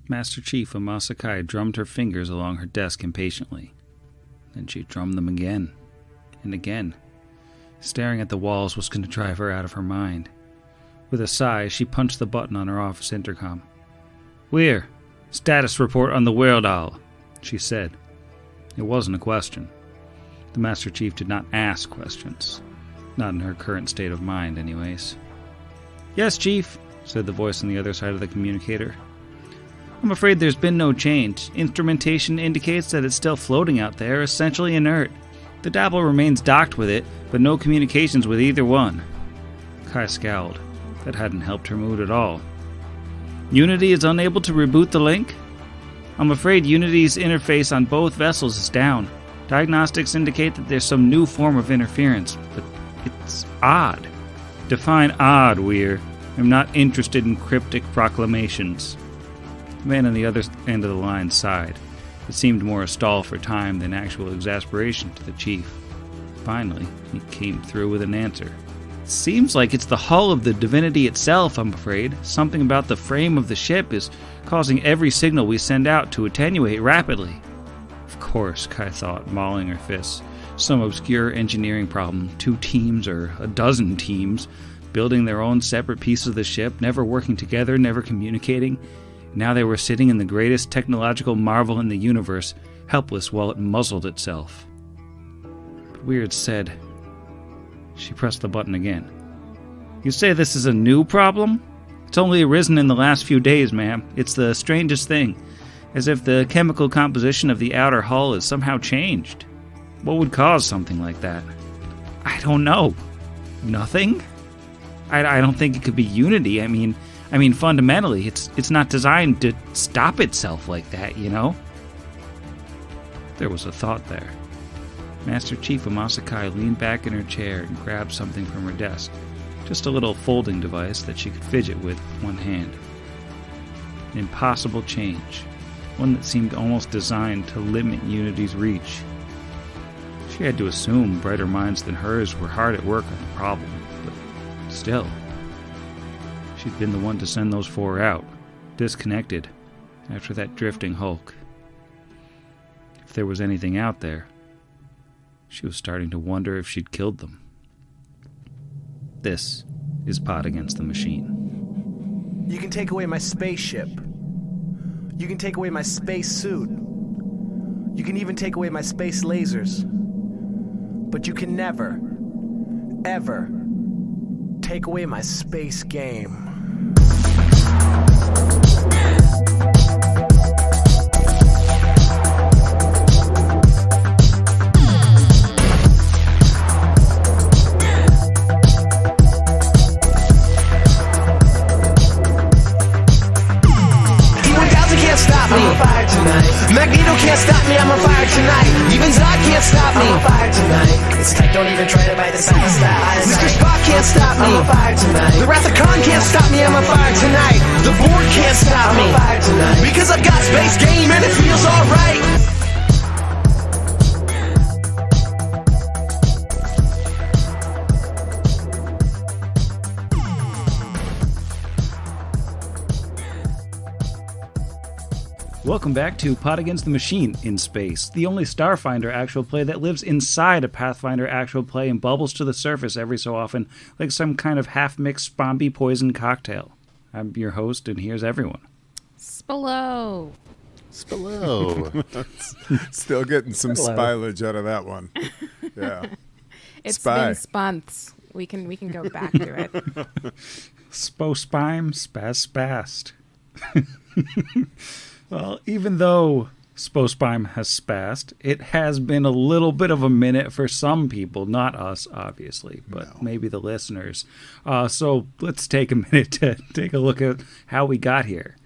Master Chief Amasakai drummed her fingers along her desk impatiently. Then she drummed them again and again. Staring at the walls was going to drive her out of her mind. With a sigh, she punched the button on her office intercom. "Weir, status report on the Wereldal," she said. It wasn't a question. The Master Chief did not ask questions. Not in her current state of mind, anyways. "Yes, Chief," said the voice on the other side of the communicator. "I'm afraid there's been no change. Instrumentation indicates that it's still floating out there, essentially inert. The Dapple remains docked with it, but no communications with either one." Kai scowled. That hadn't helped her mood at all. "Unity is unable to reboot the link?" "I'm afraid Unity's interface on both vessels is down. Diagnostics indicate that there's some new form of interference, but it's odd." "Define odd, Weir. I'm not interested in cryptic proclamations." The man on the other end of the line sighed. It seemed more a stall for time than actual exasperation to the chief. Finally, he came through with an answer. "Seems like it's the hull of the divinity itself, I'm afraid. Something about the frame of the ship is causing every signal we send out to attenuate rapidly." Of course, Kai thought, mauling her fists. Some obscure engineering problem, 2 teams or a dozen teams, building their own separate pieces of the ship, never working together, never communicating. Now they were sitting in the greatest technological marvel in the universe, helpless while it muzzled itself. But Weird said... She pressed the button again. "You say this is a new problem? It's only arisen in the last few days, ma'am. It's the strangest thing. As if the chemical composition of the outer hull has somehow changed. What would cause something like that?" "I don't know. Nothing? I don't think it could be Unity. I mean, fundamentally, it's not designed to stop itself like that, you know?" There was a thought there. Master Chief Amasakai leaned back in her chair and grabbed something from her desk. Just a little folding device that she could fidget with one hand. An impossible change. One that seemed almost designed to limit Unity's reach. She had to assume brighter minds than hers were hard at work on the problem, but still. She'd been the one to send those 4 out, disconnected, after that drifting hulk. If there was anything out there, she was starting to wonder if she'd killed them. This is Pod Against the Machine. "You can take away my spaceship. You can take away my space suit. You can even take away my space lasers. But you can never, ever take away my space game." Magneto can't stop me, I'm on fire tonight. Even Zod can't stop me, I'm on fire tonight. It's tight, don't even try to bite the side. Mr. Spock can't stop me, I'm on fire tonight. The Wrath of Khan can't stop me, I'm on fire tonight. The Borg can't stop me, I'm on fire tonight. Because I've got space game and it feels alright. Welcome back to Pod Against the Machine in Space, the only Starfinder actual play that lives inside a Pathfinder actual play and bubbles to the surface every so often like some kind of half-mixed Spomby poison cocktail. I'm your host, and here's everyone. Spillo. Still getting some spillage out of that one. Yeah. It's Spy. been spunts. We can go back to it. Spospime, spast. Well, even though Spospime has spassed, it has been a little bit of a minute for some people, not us, obviously, but maybe the listeners. So let's take a minute to take a look at how we got here.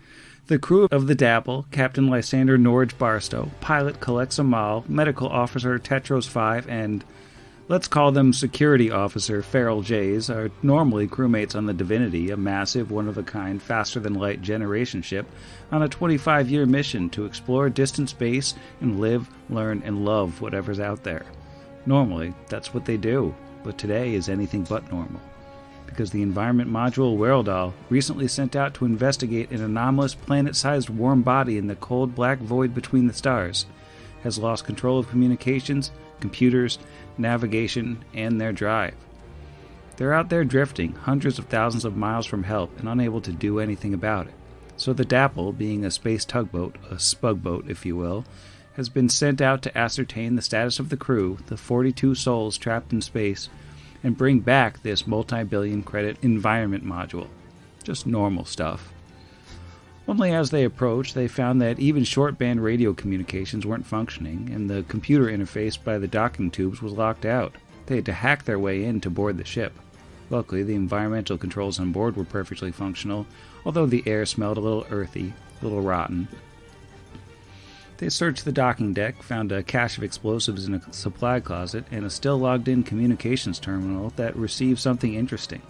The crew of the Dapple, Captain Lysander Norge Barstow, pilot Calexa Mal, medical officer Tetros 5, and let's call them security officer Feral Jays, are normally crewmates on the Divinity, a massive, one-of-a-kind, faster-than-light generation ship, on a 25-year mission to explore distant space and live, learn, and love whatever's out there. Normally, that's what they do, but today is anything but normal. because the environment module Wereldal, recently sent out to investigate an anomalous planet-sized warm body in the cold black void between the stars, has lost control of communications, computers, navigation, and their drive. They're out there drifting, hundreds of thousands of miles from help, and unable to do anything about it. So the Dapple, being a space tugboat, a spugboat if you will, has been sent out to ascertain the status of the crew, the 42 souls trapped in space, and bring back this multi-billion credit environment module. Just normal stuff. Only as they approached, they found that even short-band radio communications weren't functioning, and the computer interface by the docking tubes was locked out. They had to hack their way in to board the ship. Luckily, the environmental controls on board were perfectly functional, although the air smelled a little earthy, a little rotten. They searched the docking deck, found a cache of explosives in a supply closet, and a still logged-in communications terminal that received something interesting.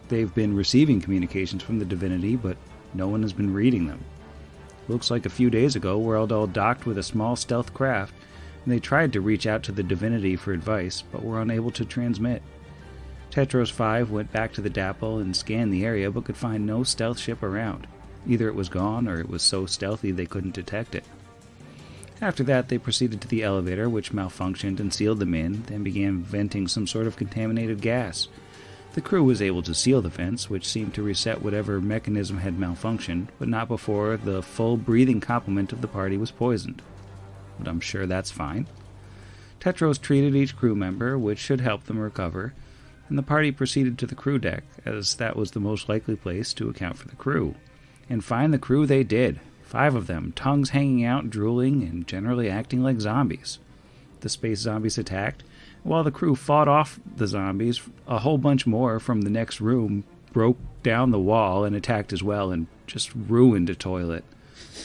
They've been receiving communications from the Divinity, but no one has been reading them. Looks like a few days ago, Wereldal docked with a small stealth craft, and they tried to reach out to the Divinity for advice, but were unable to transmit. Tetros 5 went back to the Dapple and scanned the area, but could find no stealth ship around. Either it was gone, or it was so stealthy they couldn't detect it. After that, they proceeded to the elevator, which malfunctioned and sealed them in, then began venting some sort of contaminated gas. The crew was able to seal the vents, which seemed to reset whatever mechanism had malfunctioned, but not before the full breathing complement of the party was poisoned. But I'm sure that's fine. Tetros treated each crew member, which should help them recover, and the party proceeded to the crew deck, as that was the most likely place to account for the crew. And find the crew they did. 5 of them, tongues hanging out, drooling, and generally acting like zombies. The space zombies attacked. While the crew fought off the zombies, a whole bunch more from the next room broke down the wall and attacked as well, and just ruined a toilet.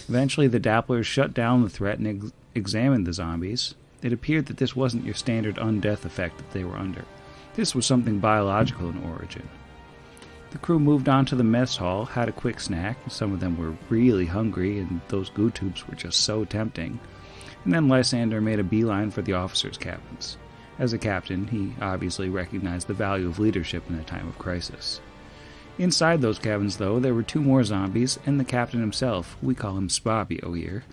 Eventually, the Dapplers shut down the threat and examined the zombies. It appeared that this wasn't your standard undeath effect that they were under. This was something biological in origin. The crew moved on to the mess hall, had a quick snack. Some of them were really hungry, and those goo tubes were just so tempting. And then Lysander made a beeline for the officers' cabins. As a captain, he obviously recognized the value of leadership in a time of crisis. Inside those cabins, though, there were 2 more zombies, and the captain himself, we call him Spabio here,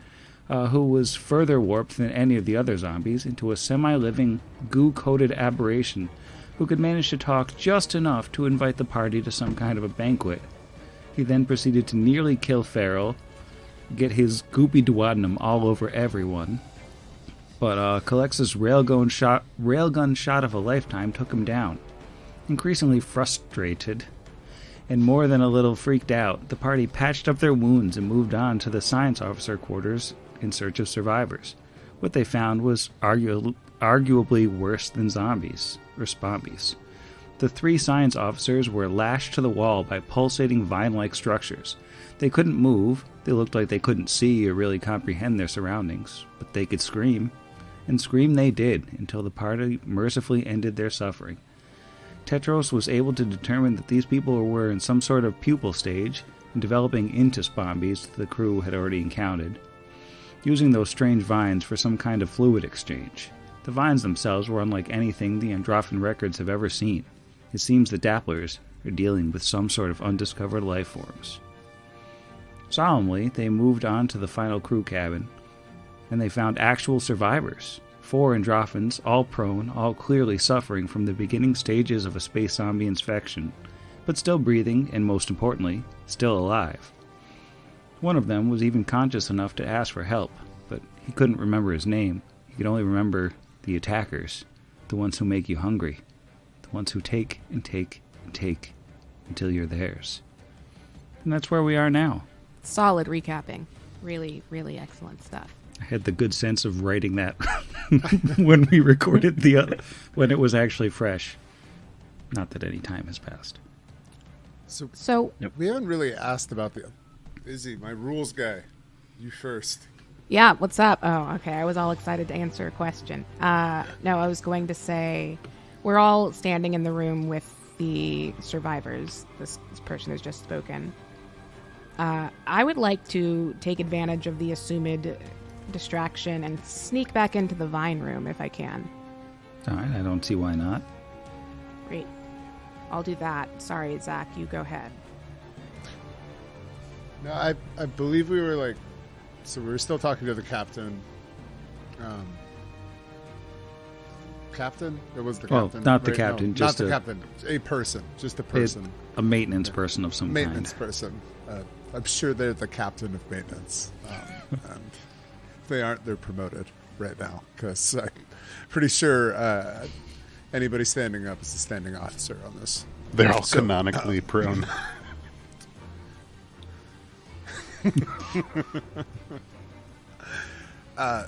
who was further warped than any of the other zombies into a semi-living, goo-coated aberration who could manage to talk just enough to invite the party to some kind of a banquet. He then proceeded to nearly kill Farrell, get his goopy duodenum all over everyone, but Calex's railgun shot of a lifetime took him down. Increasingly frustrated, and more than a little freaked out, the party patched up their wounds and moved on to the science officer quarters in search of survivors. What they found was arguably worse than zombies, or spombies. The 3 science officers were lashed to the wall by pulsating vine-like structures. They couldn't move, they looked like they couldn't see or really comprehend their surroundings, but they could scream. And scream they did, until the party mercifully ended their suffering. Tetros was able to determine that these people were in some sort of pupal stage, and developing into spombies the crew had already encountered, using those strange vines for some kind of fluid exchange. The vines themselves were unlike anything the Androfan records have ever seen. It seems the Dapplers are dealing with some sort of undiscovered life forms. Solemnly, they moved on to the final crew cabin, and they found actual survivors. 4 Androfans, all prone, all clearly suffering from the beginning stages of a space zombie infection, but still breathing, and most importantly, still alive. One of them was even conscious enough to ask for help, but he couldn't remember his name. He could only remember the attackers, the ones who make you hungry, the ones who take and take and take until you're theirs. And that's where we are now. Solid recapping. Really, really excellent stuff. I had the good sense of writing that when we recorded when it was actually fresh. Not that any time has passed. So we haven't really asked about the... Izzy, my rules guy. You first. Yeah, what's up? Oh, okay. I was all excited to answer a question. No, I was going to say we're all standing in the room with the survivors. This person has just spoken. I would like to take advantage of the assumed distraction and sneak back into the vine room if I can. All right, I don't see why not. Great. I'll do that. Sorry, Zach, you go ahead. No, I believe we were like, so we were still talking to the captain. Captain? It was the captain. Not the captain, no, just not the captain. A person, just a person. A maintenance person of some Maintenance kind. person. I'm sure they're the captain of maintenance. And if they aren't, they're promoted right now. Because I'm pretty sure anybody standing up is a standing officer on this. They're all canonically prone.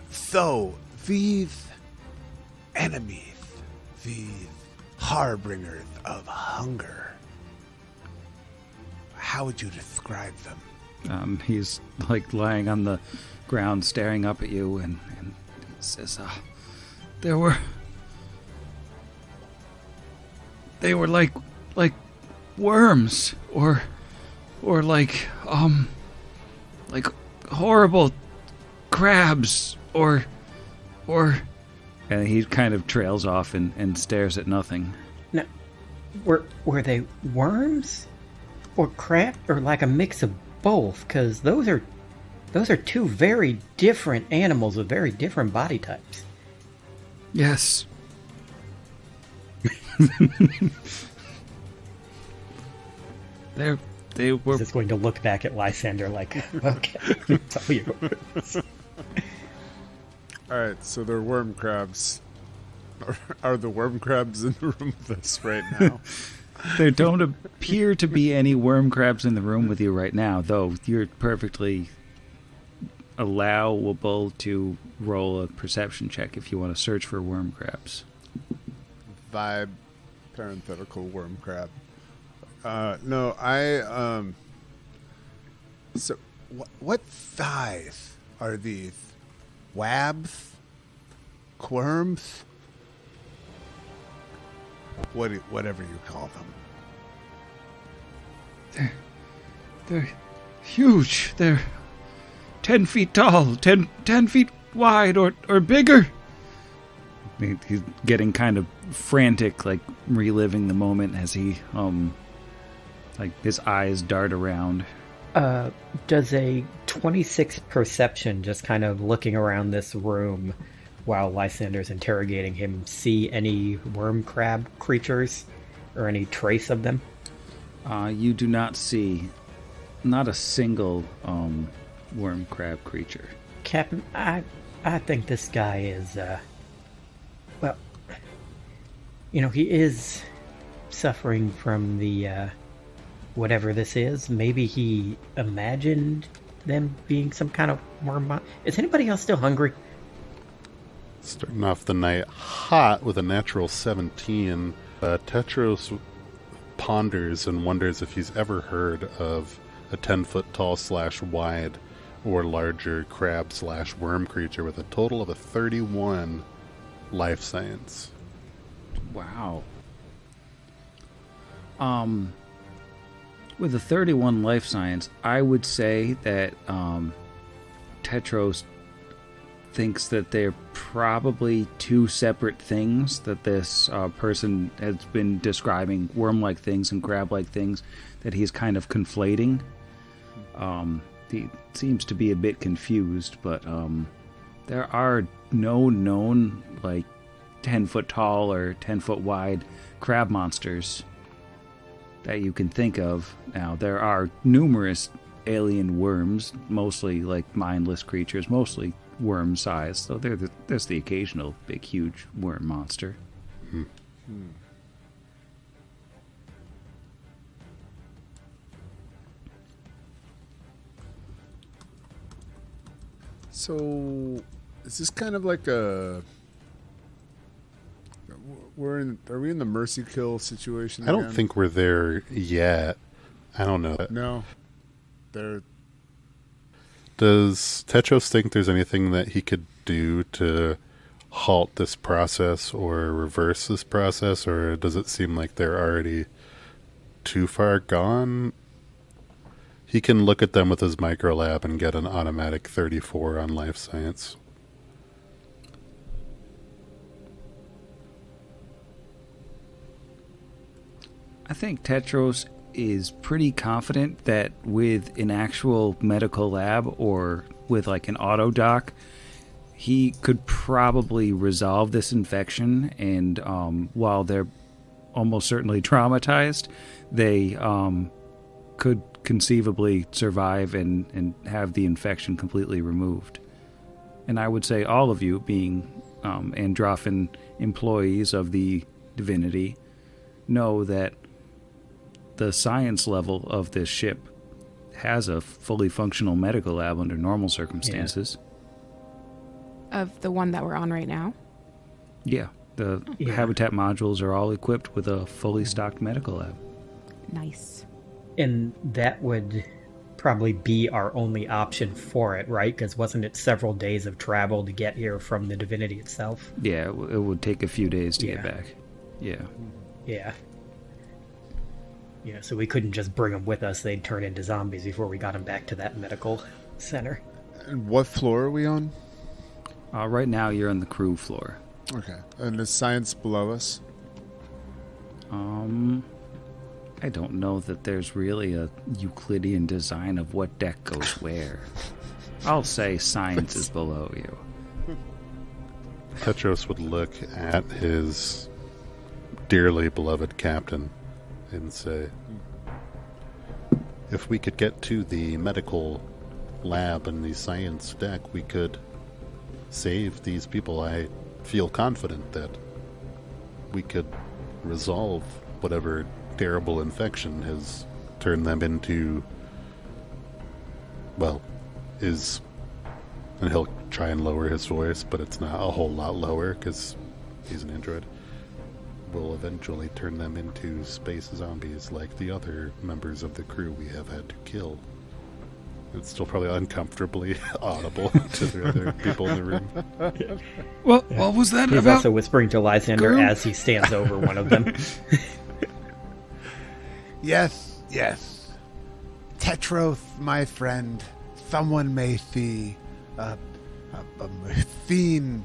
So, these enemies, these harbingers of hunger, how would you describe them? He's like lying on the ground staring up at you and says, they were like worms or like horrible crabs or and he kind of trails off and stares at nothing. Now, were they worms or crab or like a mix of both? Because those are two very different animals with very different body types. Yes. They were. Is this going to look back at Lysander like, okay, tell you. All right, so they're worm crabs. Are the worm crabs in the room with us right now? There don't appear to be any worm crabs in the room with you right now, though you're perfectly allowable to roll a perception check if you want to search for worm crabs. Vibe, parenthetical worm crab. No, I so what size are these? Wabs? Quirms? Whatever you call them. They're huge. They're 10 feet tall, 10 feet wide or bigger. He's getting kind of frantic, like reliving the moment as he, like his eyes dart around. Does a 26 perception, just kind of looking around this room while Lysander's interrogating him, see any worm crab creatures or any trace of them? You do not see not a single worm crab creature. Captain, I think this guy is, well, he is suffering from the, whatever this is. Maybe he imagined them being some kind of worm. Is anybody else still hungry? Starting off the night hot with a natural 17, Tetros ponders and wonders if he's ever heard of a 10-foot tall / wide or larger crab / worm creature with a total of a 31 life science. Wow. With a 31 life science, I would say that Tetros thinks that they're probably two separate things, that this person has been describing worm-like things and crab-like things that he's kind of conflating. He seems to be a bit confused, but there are no known, 10-foot tall or 10-foot wide crab monsters that you can think of. Now, there are numerous alien worms, mostly mindless creatures, mostly worm-sized, so there's the occasional big, huge worm monster. So, is this kind of like a... Are we in the mercy kill situation I don't again? think we're there yet. I don't know. No. Does Tetros think there's anything that he could do to halt this process or reverse this process, or does it seem like they're already too far gone? He can look at them with his microlab and get an automatic 34 on life science. I think Tetros is pretty confident that with an actual medical lab or with like an auto dock, he could probably resolve this infection. And while they're almost certainly traumatized, they could conceivably survive and have the infection completely removed. And I would say all of you, being Androphin employees of the divinity, know that the science level of this ship has a fully functional medical lab under normal circumstances. Of the one that we're on right now? Yeah. The habitat modules are all equipped with a fully stocked medical lab. Nice. And that would probably be our only option for it, right? Because wasn't it several days of travel to get here from the divinity itself? Yeah, it would take a few days to get back. Yeah. Yeah. Yeah, so we couldn't just bring them with us. They'd turn into zombies before we got them back to that medical center. And what floor are we on? Right now, you're on the crew floor. Okay. And is science below us? I don't know that there's really a Euclidean design of what deck goes where. I'll say science is below you. Tetros would look at his dearly beloved captain and say, if we could get to the medical lab and the science deck, we could save these people. I feel confident that we could resolve whatever terrible infection has turned them into, well, and he'll try and lower his voice, but it's not a whole lot lower because he's an android, will eventually turn them into space zombies like the other members of the crew we have had to kill. It's still probably uncomfortably audible to the other people in the room. What was that He's about? also whispering to Lysander Goop? as he stands over one of them. Yes. Tetros, my friend, someone may see a seen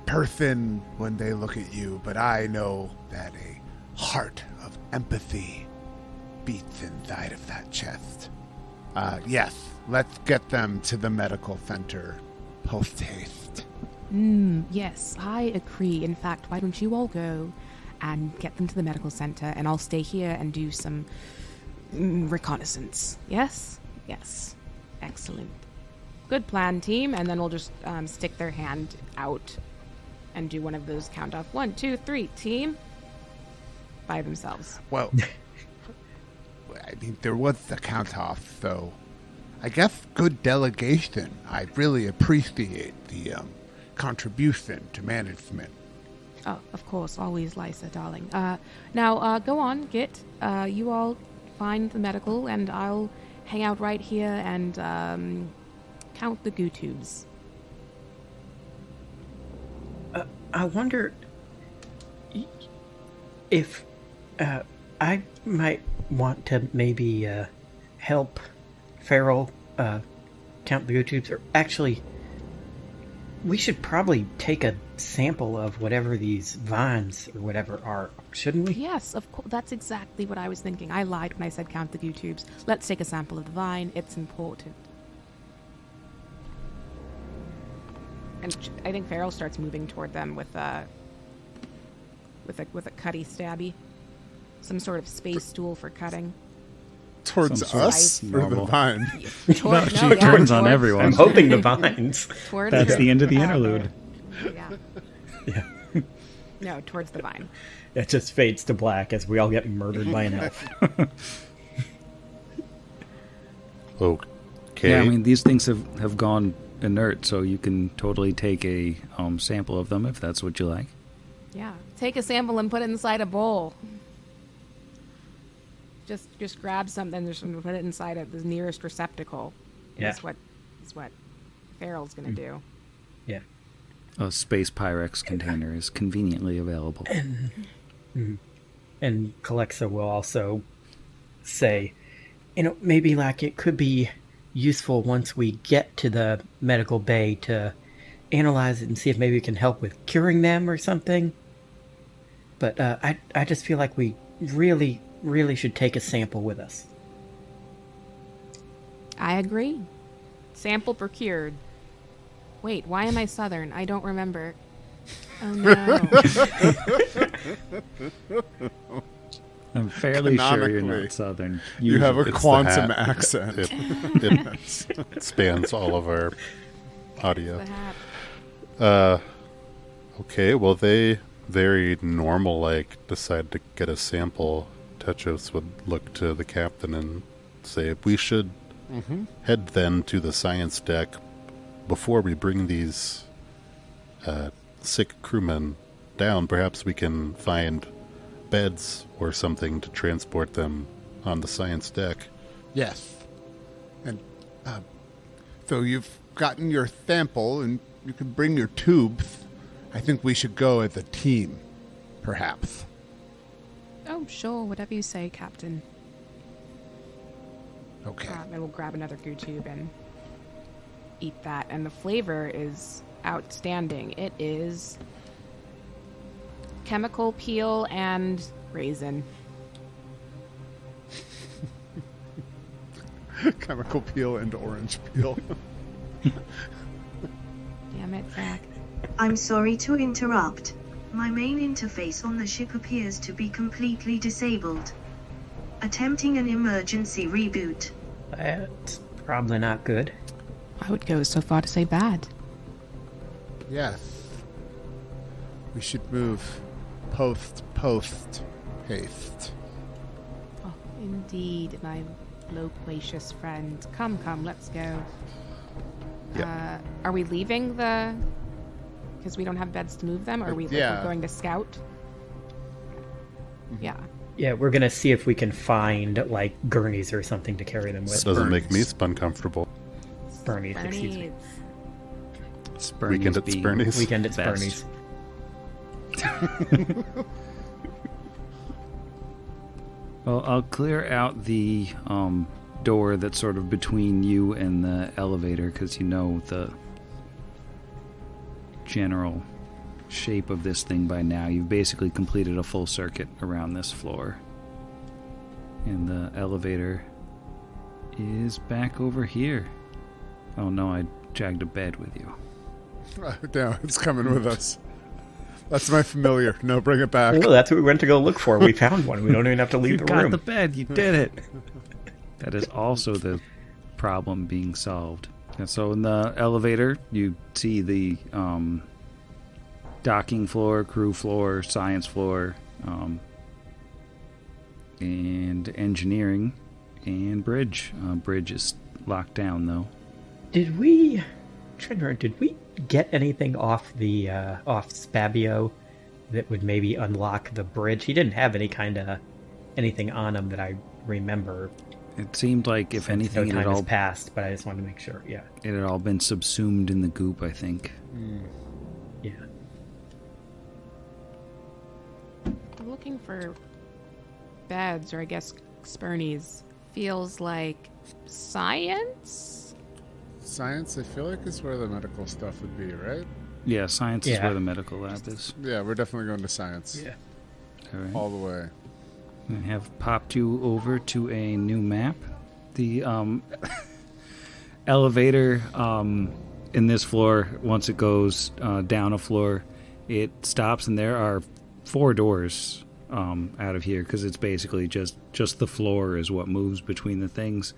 person when they look at you, but I know that a heart of empathy beats inside of that chest. Yes, let's get them to the medical center post-haste. Yes, I agree. In fact, why don't you all go and get them to the medical center, and I'll stay here and do some reconnaissance. Yes? Yes. Excellent. Good plan, team. And then we'll just stick their hand out and do one of those count off. 1, 2, 3, team. By themselves. Well, I mean, there was the count off, so I guess good delegation. I really appreciate the contribution to management. Oh, of course, always, Lysa, darling. Now, go on, Git. You all find the medical, and I'll hang out right here and count the goo tubes. I wonder if I might want to maybe help Feral count the goo tubes, or actually, we should probably take a sample of whatever these vines or whatever are, shouldn't we? Yes, of course. That's exactly what I was thinking. I lied when I said count the goo tubes. Let's take a sample of the vine. It's important. And I think Feral starts moving toward them with a cutty stabby, some sort of space tool for cutting. Towards Some us sort or of the normal. vine? She turns on towards- everyone. I'm hoping the vines. Towards That's her. the end of the interlude. Yeah. Yeah. No, towards the vine. It just fades to black as we all get murdered by an elf. Okay. Yeah, I mean, these things have gone inert, so you can totally take a sample of them if that's what you like. Yeah. Take a sample and put it inside a bowl. Just grab something and put it inside of the nearest receptacle. Yeah. Is what Feral's gonna do. Yeah. A space Pyrex container is conveniently available. And Calexa will also say, maybe like it could be useful once we get to the medical bay to analyze it and see if maybe we can help with curing them or something. But I just feel like we really, really should take a sample with us. I agree. Sample procured. Wait, why am I Southern? I don't remember. Oh no. I'm fairly sure you're Canonically, not Southern. You have a It's the quantum hat. accent. It spans all of our audio. The hat. Okay, well, they very normal-like decide to get a sample. Tetros would look to the captain and say, we should head then to the science deck before we bring these sick crewmen down. Perhaps we can find beds or something to transport them on the science deck. Yes. And so you've gotten your sample and you can bring your tubes. I think we should go as a team, perhaps. Oh, sure. Whatever you say, Captain. Okay. I will grab another goo tube and eat that. And the flavor is outstanding. It is chemical peel and raisin. Chemical peel and orange peel. Damn it, Zach. I'm sorry to interrupt. My main interface on the ship appears to be completely disabled. Attempting an emergency reboot. That's probably not good. I would go so far to say bad. Yes. We should move post haste. Oh, indeed, my loquacious friend. Come, let's go. Yep. Are we leaving the... Because we don't have beds to move them? Or are we Yeah. going to scout? Yeah. Yeah, we're gonna see if we can find, like, gurneys or something to carry them with. Doesn't make me uncomfortable. Bernies, excuse me. Spurnies Weekend at being Spurnies. Weekend at best. Bernie's. Well, I'll clear out the door that's sort of between you and the elevator, because you know the general shape of this thing by now. You've basically completed a full circuit around this floor. And the elevator is back over here. Oh no, I dragged a bed with you. No, it's coming with us. That's my familiar. No, bring it back. Oh, that's what we went to go look for. We found one. We don't even have to leave You the got room. the bed, you did it. That is also the problem being solved. And so in the elevator, you see the docking floor, crew floor, science floor, and engineering, and bridge. Bridge is locked down, though. Did we get anything off the off Spabio that would maybe unlock the bridge? He didn't have any kind of anything on him that I remember. It seemed like, if anything, no it time had has all passed, but I just wanted to make sure. Yeah, it had all been subsumed in the goop, I think. yeah. I'm looking for beds, or I guess spurnies. Feels like science? Science, I feel like, is where the medical stuff would be, right? Yeah, science is Yeah. where the medical lab is. Yeah, we're definitely going to science. Yeah. All right. All the way. I have popped you over to a new map. The elevator in this floor, once it goes down a floor, it stops, and there are 4 doors out of here, because it's basically just the floor is what moves between the things.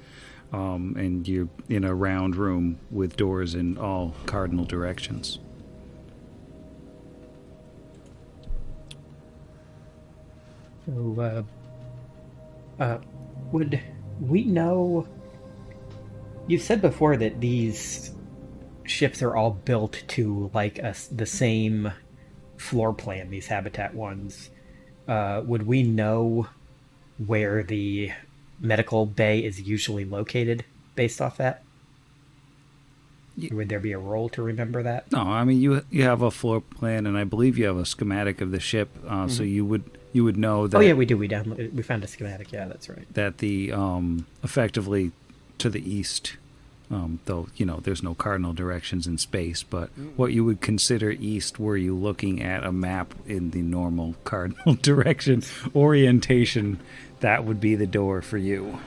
And you're in a round room with doors in all cardinal directions. So, would we know? You said before that these ships are all built to like the same floor plan. These habitat ones. Would we know where the medical bay is usually located based off that? Would there be a role to remember that? No, I mean you have a floor plan, and I believe you have a schematic of the ship, so you would know that. Oh yeah, we do. We found a schematic. Yeah, that's right. That the effectively to the east Though, there's no cardinal directions in space, but what you would consider east were you looking at a map in the normal cardinal direction orientation, that would be the door for you.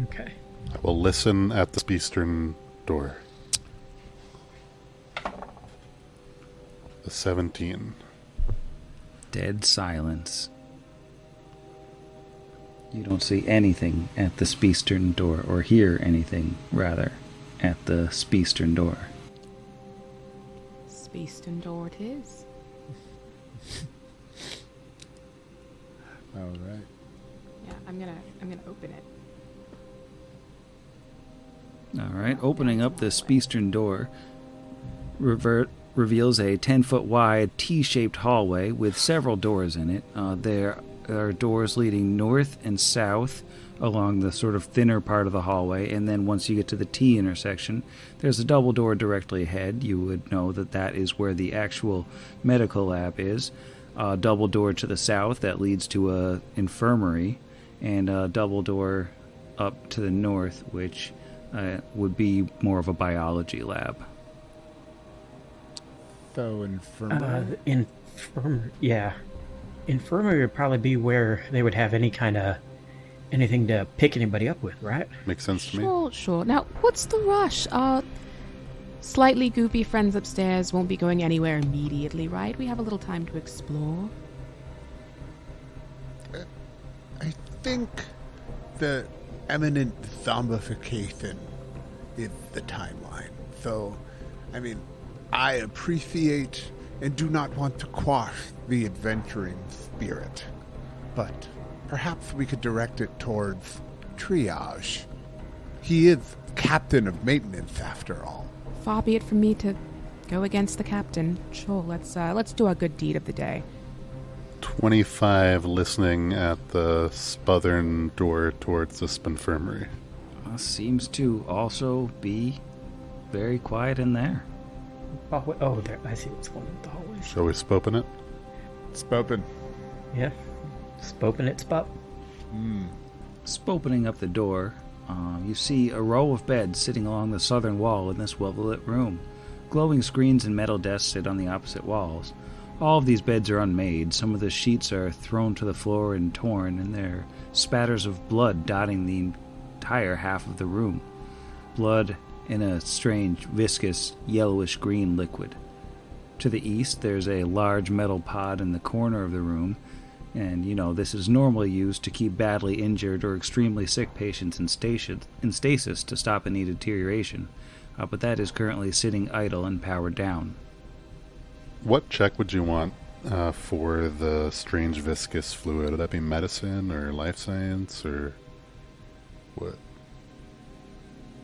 Okay. I will listen at the eastern door. The 17. Dead silence. You don't see anything at the Speastern door, or hear anything, rather, at the Speastern door. Speastern door it is. All right. Yeah, I'm gonna open it. All right, opening up the Speastern door reveals a 10-foot wide T-shaped hallway with several doors in it. There are doors leading north and south along the sort of thinner part of the hallway, and then once you get to the T intersection, there's a double door directly ahead. You would know that that is where the actual medical lab is. A double door to the south that leads to a infirmary, and a double door up to the north, which would be more of a biology lab. So infirmary. Yeah. Infirmary would probably be where they would have anything to pick anybody up with, right? Makes sense to me. Sure. Now, what's the rush? Slightly goopy friends upstairs won't be going anywhere immediately, right? We have a little time to explore. I think the imminent zombification is the timeline. So, I appreciate and do not want to quash the adventuring spirit, but perhaps we could direct it towards triage. He is captain of maintenance, after all. Far be it from me to go against the captain. Sure, let's do our good deed of the day. 25 listening at the southern door towards this infirmary. Seems to also be very quiet in there. Oh, there. I see what's going on with the hallways. Shall we spopen it? Spopen. Yeah. Spopen it, spop. Opening up the door, you see a row of beds sitting along the southern wall in this well-lit room. Glowing screens and metal desks sit on the opposite walls. All of these beds are unmade. Some of the sheets are thrown to the floor and torn, and there are spatters of blood dotting the entire half of the room. Blood in a strange, viscous, yellowish-green liquid. To the east, there's a large metal pod in the corner of the room, and, this is normally used to keep badly injured or extremely sick patients in stasis to stop any deterioration, but that is currently sitting idle and powered down. What check would you want for the strange viscous fluid? Would that be medicine or life science or what?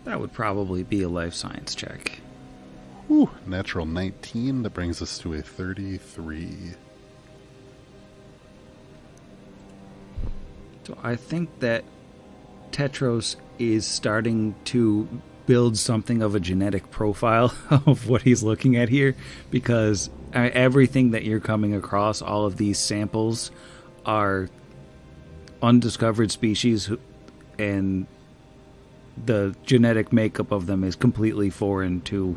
That would probably be a life science check. Whew, natural 19. That brings us to a 33. So I think that Tetros is starting to build something of a genetic profile of what he's looking at here, because everything that you're coming across, all of these samples are undiscovered species, and the genetic makeup of them is completely foreign to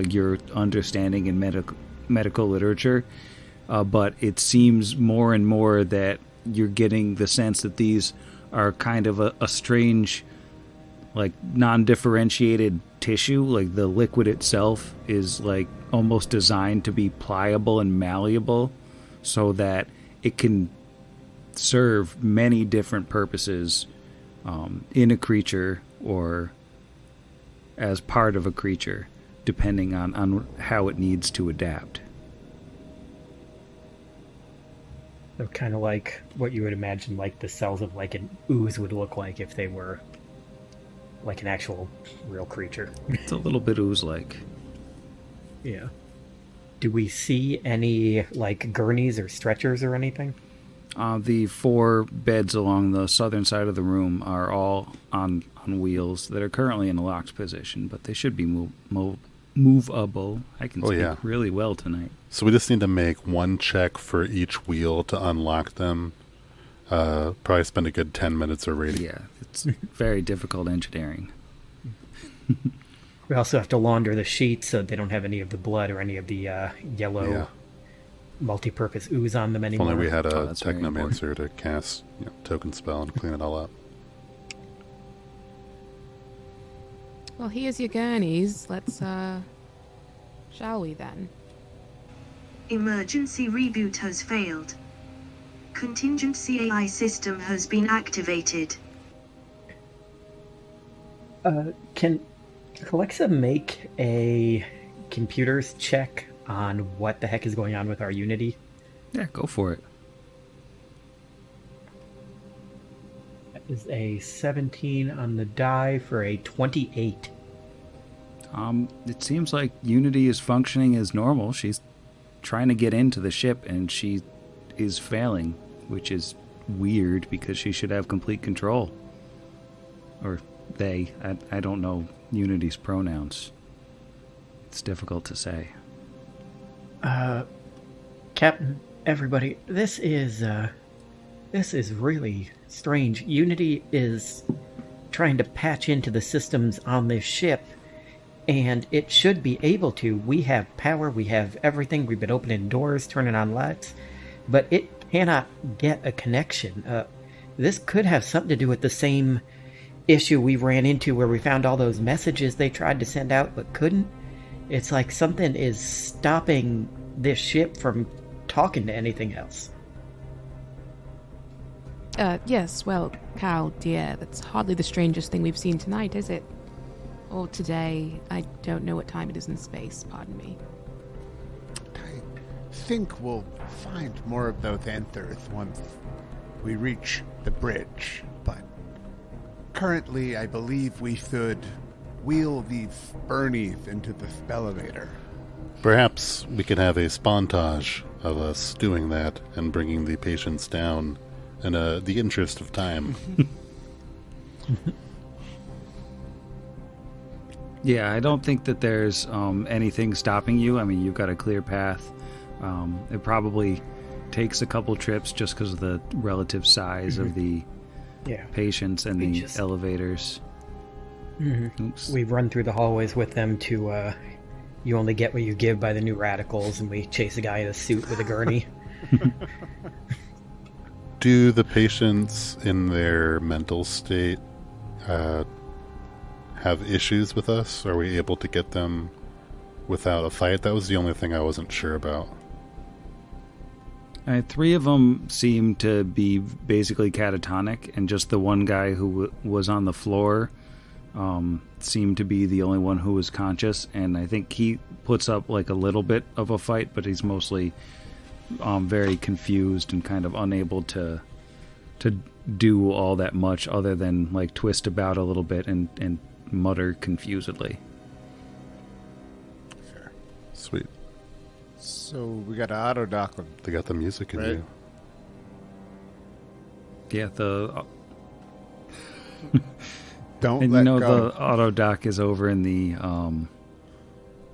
your understanding in medical literature. But it seems more and more that you're getting the sense that these are kind of a strange, like, non-differentiated tissue. Like, the liquid itself is, like, almost designed to be pliable and malleable so that it can serve many different purposes in a creature or as part of a creature, depending on how it needs to adapt. So kind of like what you would imagine, like the cells of like an ooze would look like if they were like an actual real creature. It's a little bit ooze-like. Yeah. Do we see any like gurneys or stretchers or anything? The 4 beds along the southern side of the room are all on wheels that are currently in a locked position, but they should be movable. I can speak really well tonight. So we just need to make one check for each wheel to unlock them. Probably spend a good 10 minutes or rating. Yeah, it's very difficult engineering. We also have to launder the sheets so they don't have any of the blood or any of the yellow Yeah. multi-purpose ooze on them If anymore. only we had a that's very technomancer to cast token spell and clean it all up. Well, here's your gurneys. Let's, shall we then? Emergency reboot has failed. Contingency AI system has been activated. Can Alexa make a computers check on what the heck is going on with our Unity? Yeah, go for it. That is a 17 on the die for a 28. It seems like Unity is functioning as normal. She's trying to get into the ship, and she is failing, which is weird because she should have complete control. Or they. I don't know Unity's pronouns. It's difficult to say. Captain, everybody, this is really strange. Unity is trying to patch into the systems on this ship, and it should be able to. We have power, we have everything, we've been opening doors, turning on lights, but it cannot get a connection. This could have something to do with the same issue we ran into where we found all those messages they tried to send out but couldn't. It's like something is stopping this ship from talking to anything else. Yes, well, Cal, dear, that's hardly the strangest thing we've seen tonight, is it? Or today. I don't know what time it is in space, pardon me. I think we'll find more of those answers once we reach the bridge, but currently I believe we should wheel these Bernies into the elevator. Perhaps we could have a spontage of us doing that and bringing the patients down in the interest of time. Yeah, I don't think that there's anything stopping you. I mean, you've got a clear path. It probably takes a couple trips just because of the relative size of the patients and the elevators. Oops. We run through the hallways with them to, you only get what you give by the new radicals, and we chase a guy in a suit with a gurney. Do the patients in their mental state have issues with us? Are we able to get them without a fight? That was the only thing I wasn't sure about. Three of them seem to be basically catatonic, and just the one guy who was on the floor seemed to be the only one who was conscious, and I think he puts up like a little bit of a fight, but he's mostly very confused and kind of unable to do all that much other than like twist about a little bit and mutter confusedly. Fair. Sweet. So we got an auto dock. They got the music in Right. you. Yeah, Don't and let you know go. the auto dock is over in the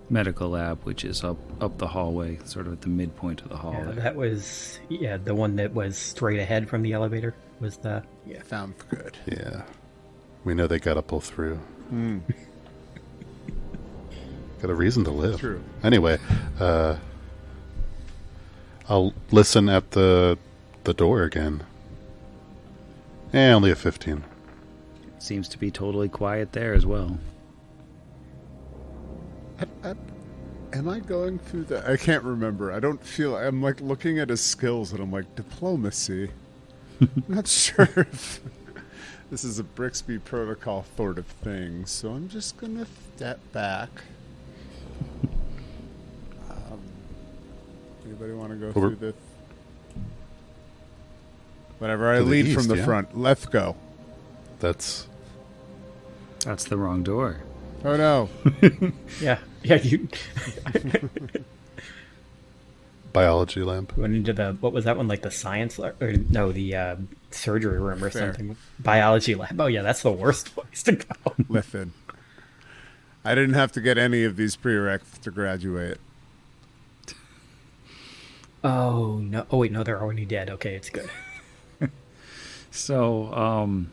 medical lab, which is up the hallway, sort of at the midpoint of the hall. Yeah, there. that was, the one that was straight ahead from the elevator was the... Yeah. Sounds good. Yeah. We know they gotta pull through. Got a reason to live. True. Anyway, I'll listen at the door again. Only a 15. Seems to be totally quiet there as well. Am I going through the... I can't remember. I don't feel... I'm like looking at his skills and I'm like, diplomacy? I'm not sure if this is a Brixby protocol sort of thing, so I'm just going to step back. Anybody want to go through this? Whatever, I To the lead east, from the yeah. front. Let's go. That's That's the wrong door. Oh no. Yeah, you biology lab. went into the, what was that one, like the science lab? Or no, the surgery room or Fair. something. Biology lab. Oh yeah, that's the worst place to go. Listen. I didn't have to get any of these prereqs to graduate. Oh, no. Oh, wait, no, they're already dead. Okay, it's good. So,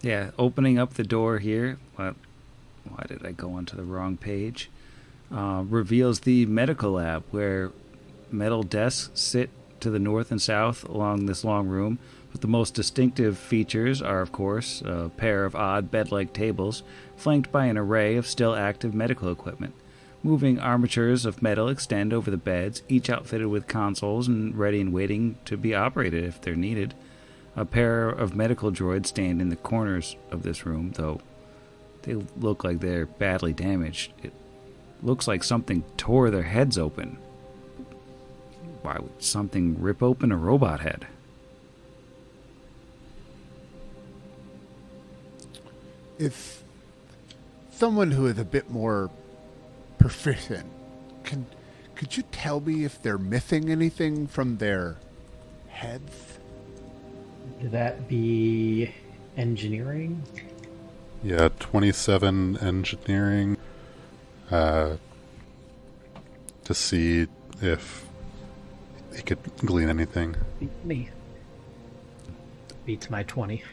yeah, opening up the door here. why did I go onto the wrong page? Reveals the medical lab where metal desks sit to the north and south along this long room. But the most distinctive features are, of course, a pair of odd bed-like tables flanked by an array of still active medical equipment. Moving armatures of metal extend over the beds, each outfitted with consoles and ready and waiting to be operated if they're needed. A pair of medical droids stand in the corners of this room, though they look like they're badly damaged. It looks like something tore their heads open. Why would something rip open a robot head? If someone who is a bit more proficient, could you tell me if they're missing anything from their heads? Would that be engineering? Yeah, 27 engineering. To see if he could glean anything. Beat me. Beats my 20.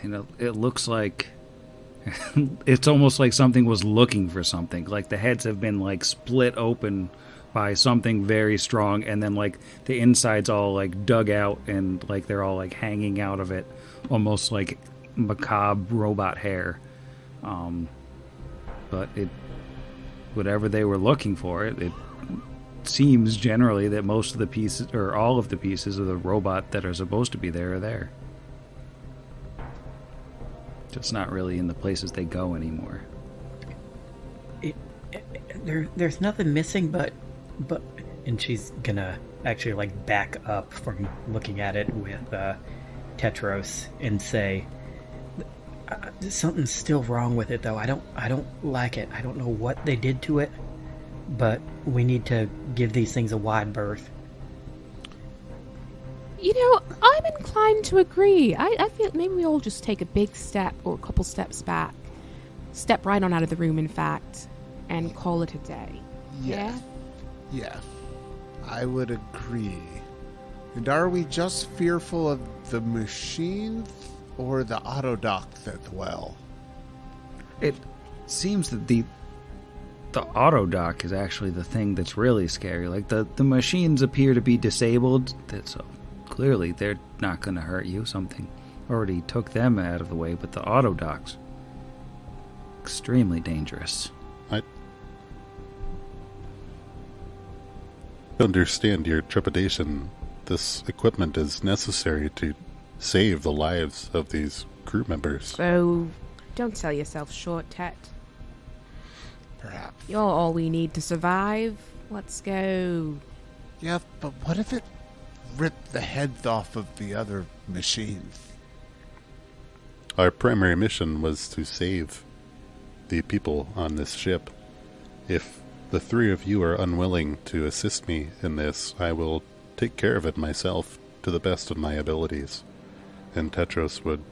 You know, it looks like it's almost like something was looking for something. Like the heads have been like split open by something very strong, and then like the inside's all like dug out and like they're all like hanging out of it, almost like macabre robot hair. But it, whatever they were looking for, it seems generally that most of the pieces, or all of the pieces of the robot that are supposed to be there are there. It's not really in the places they go anymore. There's nothing missing, but, and she's gonna actually like back up from looking at it with Tetros and say, something's still wrong with it though. I don't like it. I don't know what they did to it, but we need to give these things a wide berth. You know, I'm inclined to agree. I feel maybe we all just take a big step or a couple steps back. Step right on out of the room, in fact, and call it a day. Yes. Yeah? I would agree. And are we just fearful of the machines or the autodocs as well? It seems that the autodoc is actually the thing that's really scary. Like the machines appear to be disabled, so clearly they're not going to hurt you. Something already took them out of the way, but the autodocs, extremely dangerous. I understand your trepidation. This equipment is necessary to save the lives of these crew members. Oh, don't sell yourself short, Tet. Perhaps. You're all we need to survive. Let's go. Yeah, but what if it ripped the heads off of the other machines? Our primary mission was to save the people on this ship. If the three of you are unwilling to assist me in this, I will take care of it myself to the best of my abilities. And Tetros would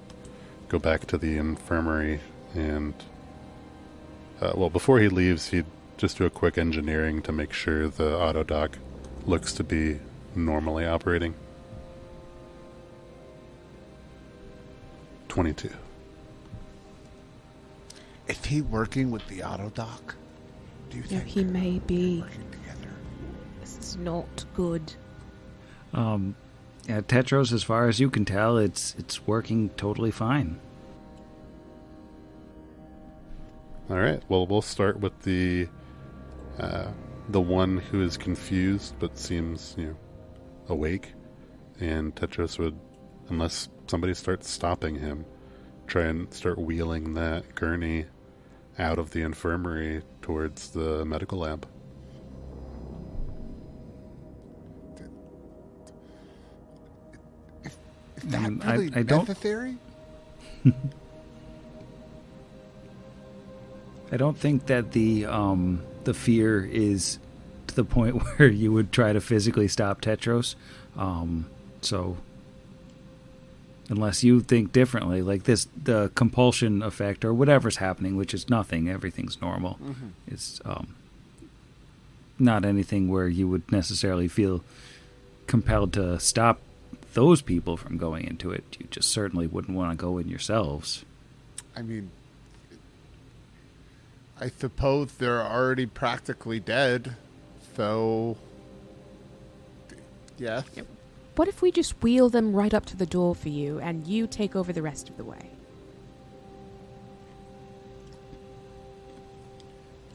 go back to the infirmary and before he leaves, he'd just do a quick engineering to make sure the autodoc looks to be normally operating. 22. Is he working with the autodoc? Do you No, think he may be. working together? This is not good. Yeah, Tetros, as far as you can tell, it's working totally fine. All right. Well, we'll start with the one who is confused but seems, awake. And Tetros would, unless somebody starts stopping him, try and start wheeling that gurney out of the infirmary towards the medical lab. Is that really I don't- necessary? I don't think that the fear is to the point where you would try to physically stop Tetros. So unless you think differently, like this, the compulsion effect or whatever's happening, which is nothing, everything's normal. Mm-hmm. It's not anything where you would necessarily feel compelled to stop those people from going into it. You just certainly wouldn't want to go in yourselves. I mean, I suppose they're already practically dead, so... Yes? Yep. What if we just wheel them right up to the door for you, and you take over the rest of the way?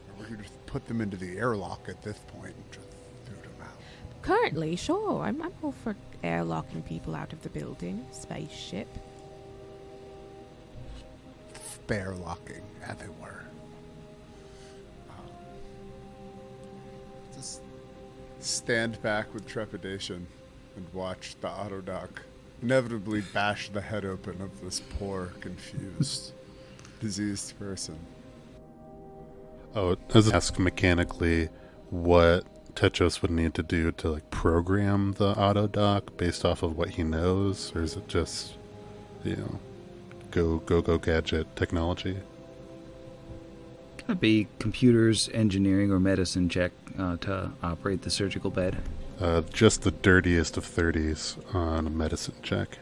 Or we could just put them into the airlock at this point and just shoot them out. Currently, sure. I'm all for airlocking people out of the building. Spaceship. Spare locking, as it were. Just stand back with trepidation and watch the autodoc inevitably bash the head open of this poor, confused, diseased person. Oh, does it ask mechanically what Tetros would need to do to like program the autodoc based off of what he knows, or is it just, go gadget technology? Gotta be computers, engineering, or medicine check to operate the surgical bed. Just the dirtiest of 30s on a medicine check.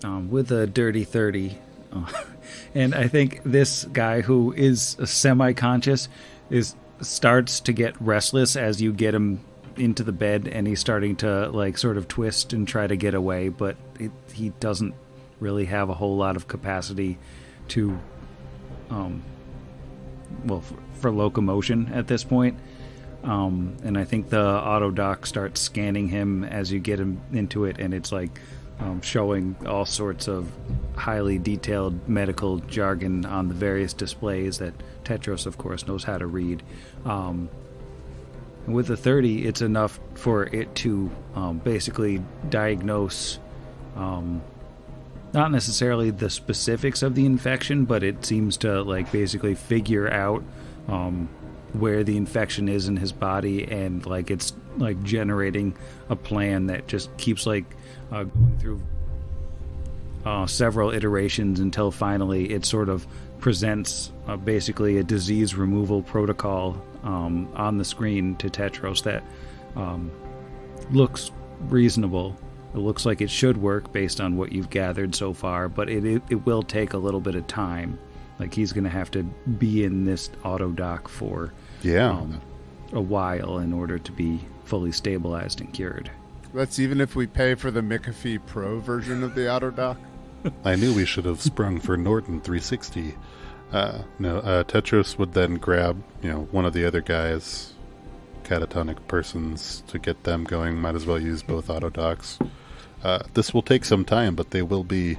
With a dirty 30. And I think this guy who is semi-conscious starts to get restless as you get him into the bed, and he's starting to like sort of twist and try to get away, but he doesn't really have a whole lot of capacity to for locomotion at this point. And I think the autodoc starts scanning him as you get him into it, and it's like showing all sorts of highly detailed medical jargon on the various displays that Tetros, of course, knows how to read. With the 30, it's enough for it to basically diagnose not necessarily the specifics of the infection, but it seems to like basically figure out where the infection is in his body, and like it's like generating a plan that just keeps like going through several iterations until finally it sort of presents basically a disease removal protocol on the screen to Tetros that looks reasonable. It looks like it should work based on what you've gathered so far, but it will take a little bit of time. Like he's going to have to be in this autodoc for a while in order to be fully stabilized and cured. That's even if we pay for the McAfee Pro version of the autodoc. I knew we should have sprung for Norton 360. Tetros would then grab, one of the other guys, catatonic persons, to get them going. Might as well use both autodocs. This will take some time, but they will be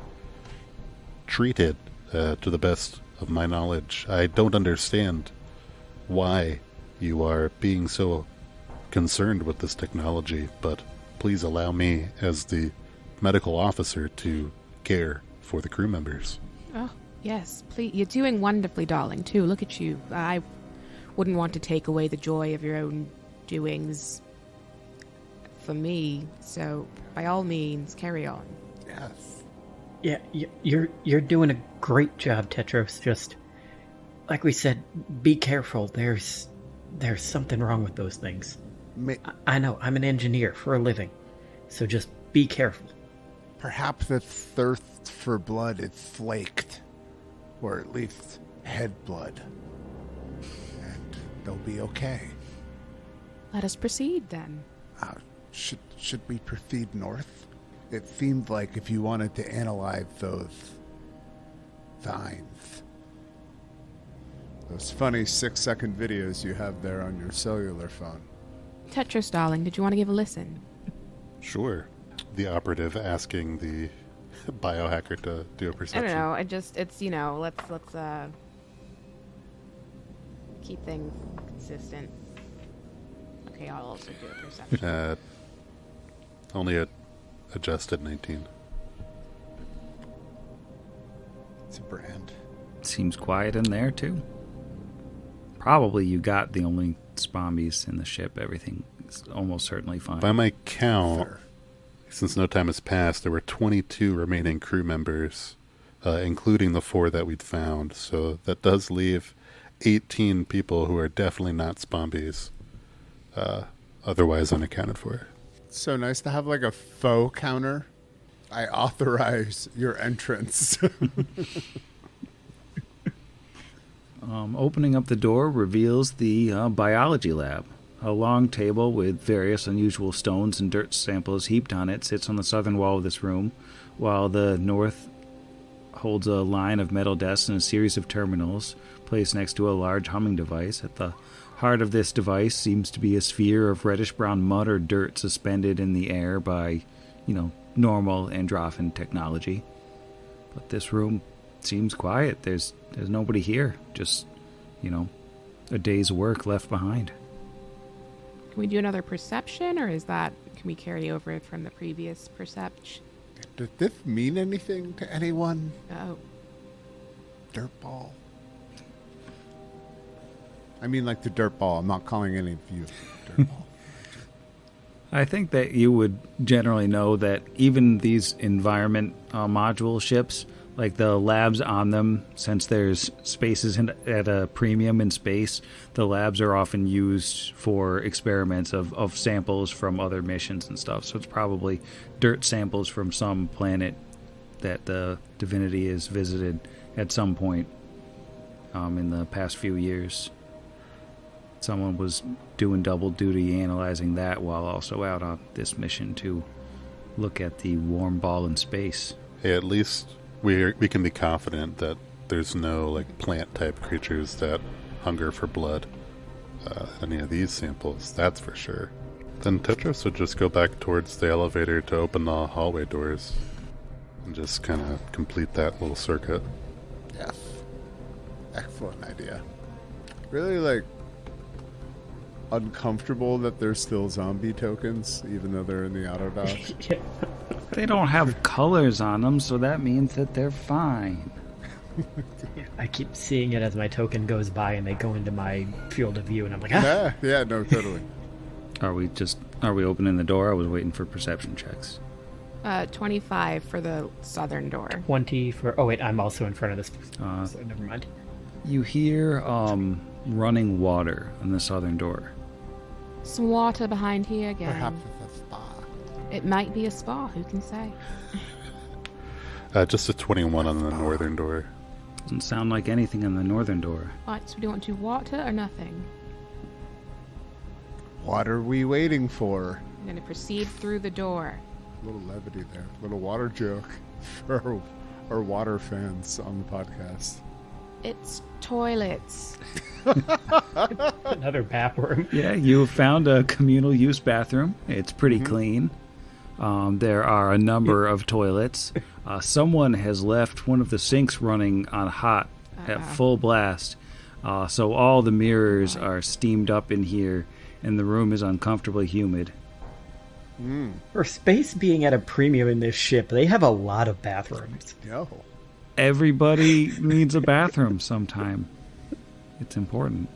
treated to the best of my knowledge. I don't understand why you are being so concerned with this technology, but please allow me, as the medical officer, to care for the crew members. Oh, yes, please. You're doing wonderfully, darling, too. Look at you. I wouldn't want to take away the joy of your own doings for me, so by all means, carry on. Yes. Yeah, you're doing a great job, Tetros. Just like we said, be careful. There's something wrong with those things. I know. I'm an engineer for a living, so just be careful. Perhaps its thirst for blood is flaked, or at least head blood, and they'll be okay. Let us proceed then. Should we proceed north? It seemed like if you wanted to analyze those signs. Those funny 6-second videos you have there on your cellular phone. Tetros, darling, did you want to give a listen? Sure. The operative asking the biohacker to do a perception. I don't know. Let's keep things consistent. Okay, I'll also do a perception. Only adjusted 19. It's a brand. Seems quiet in there too. Probably you got the only zombies in the ship. Everything is almost certainly fine. By my count, Fair. since no time has passed, there were 22 remaining crew members, including the 4 that we'd found. So that does leave 18 people who are definitely not zombies, otherwise unaccounted for. It's so nice to have like a faux counter. I authorize your entrance. Opening up the door reveals the biology lab. A long table with various unusual stones and dirt samples heaped on it sits on the southern wall of this room, while the north holds a line of metal desks and a series of terminals placed next to a large humming device. At the heart of this device seems to be a sphere of reddish-brown mud or dirt suspended in the air by, normal Androphan technology. But this room seems quiet. There's nobody here. Just, a day's work left behind. Can we do another perception, or can we carry over it from the previous perception? Does this mean anything to anyone? Oh. Dirtball. I mean like the dirtball. I'm not calling any of you dirtball. I think that you would generally know that even these environment module ships, like the labs on them, since there's spaces at a premium in space, the labs are often used for experiments of samples from other missions and stuff. So it's probably dirt samples from some planet that the Divinity has visited at some point in the past few years. Someone was doing double duty analyzing that while also out on this mission to look at the warm ball in space. Hey, at least we can be confident that there's no plant type creatures that hunger for blood. Any of these samples, that's for sure. Then Tetris would just go back towards the elevator to open the hallway doors and just kind of complete that little circuit. Yes. Excellent idea. Really uncomfortable that there's still zombie tokens, even though they're in the auto dock. Yeah. They don't have colors on them, so that means that they're fine. I keep seeing it as my token goes by and they go into my field of view, and I'm like, Yeah, no, totally. Are we opening the door? I was waiting for perception checks. 25 for the southern door. 20 for... Oh, wait, I'm also in front of this. So never mind. You hear running water on the southern door. Some water behind here again. Perhaps it's a spa. It might be a spa, who can say? Just a 21 on the northern door. Doesn't sound like anything on the northern door. Right, so do you want to do water or nothing? What are we waiting for? I'm going to proceed through the door. A little levity there. A little water joke for our water fans on the podcast. It's toilets. Another bathroom. Yeah, you found a communal use bathroom. It's pretty clean. There are a number of toilets. Someone has left one of the sinks running on hot at full blast. So all the mirrors are steamed up in here, and the room is uncomfortably humid. For space being at a premium in this ship, they have a lot of bathrooms. Yo. Everybody needs a bathroom sometime. It's important.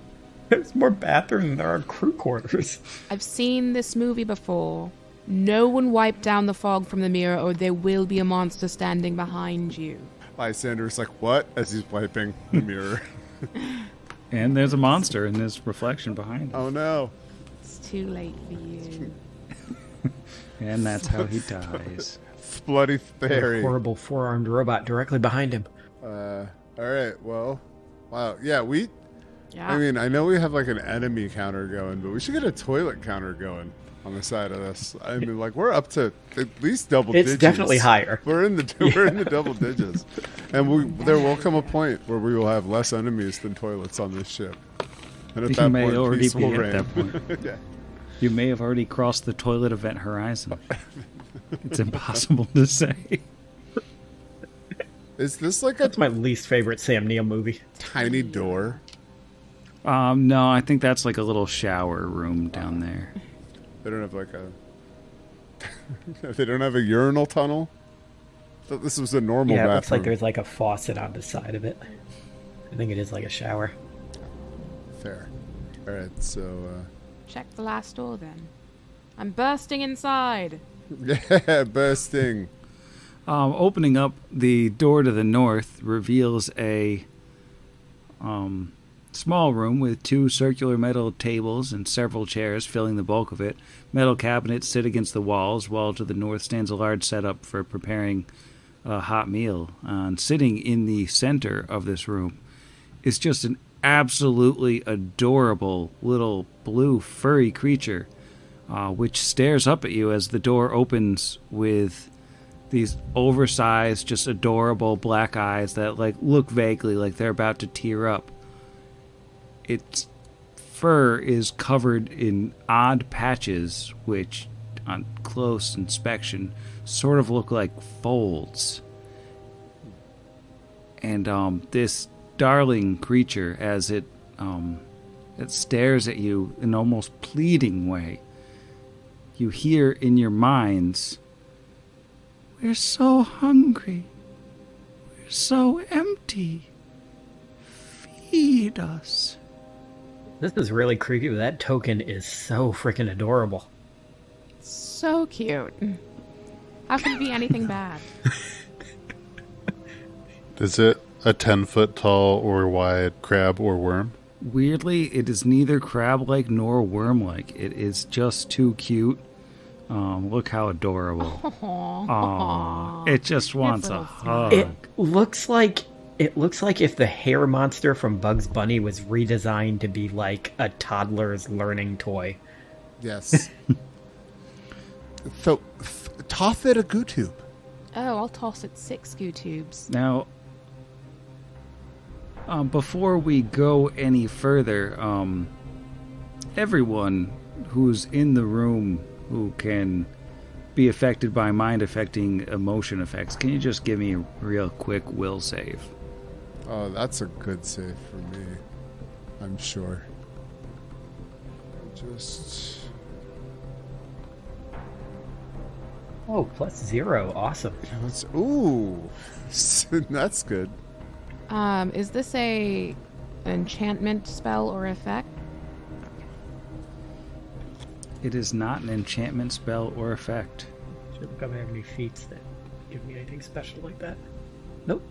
There's more bathrooms than there are crew quarters. I've seen this movie before. No one wipe down the fog from the mirror or there will be a monster standing behind you. Lysander's like, what? As he's wiping the mirror. And there's a monster in this reflection behind him. Oh no. It's too late for you. And that's how he dies. Bloody A fairy. horrible four-armed robot directly behind him. Alright, well. Wow. Yeah, Yeah. I mean, I know we have an enemy counter going, but we should get a toilet counter going on the side of this. I mean, we're up to at least double digits. It's definitely higher. We're in the double digits. And there will come a point where we will have less enemies than toilets on this ship. And at You that may point, already peace be will at reign. that point. Yeah. You may have already crossed the toilet event horizon. It's impossible to say. Is this That's my least favorite Sam Neill movie. tiny door? No, I think that's like a little shower room down there. They don't have they don't have a urinal tunnel? I thought this was a normal Yeah, it bathroom. looks like there's a faucet on the side of it. I think it is like a shower. Fair. Alright, so Check the last door then. I'm bursting inside. yeah, bursting. Opening up the door to the north reveals a small room with two circular metal tables and several chairs filling the bulk of it. Metal cabinets sit against the walls, while to the north stands a large setup for preparing a hot meal. And sitting in the center of this room is just an absolutely adorable little blue furry creature, which stares up at you as the door opens with these oversized, just adorable black eyes that like look vaguely like they're about to tear up. Its fur is covered in odd patches, which on close inspection sort of look like folds. And this darling creature, as it stares at you in an almost pleading way, you hear in your minds, "We're so hungry. We're so empty. Feed us." This is really creepy, but that token is so freaking adorable. So cute. How can it be anything bad? Is it a 10-foot tall or wide crab or worm? Weirdly, it is neither crab-like nor worm-like. It is just too cute. Look how adorable. Aww. It just wants a hug. It looks like if the hair monster from Bugs Bunny was redesigned to be like a toddler's learning toy. Yes. So, toss it a goo tube. Oh, I'll toss it 6 goo tubes. Now, before we go any further, everyone who's in the room who can be affected by mind-affecting emotion effects, can you just give me a real quick will save? Oh, that's a good save for me. I'm sure. Just... Oh, +0. Awesome. Ooh. That's good. Is this an enchantment spell or effect? It is not an enchantment spell or effect. Should look if I have any feats that give me anything special like that. Nope,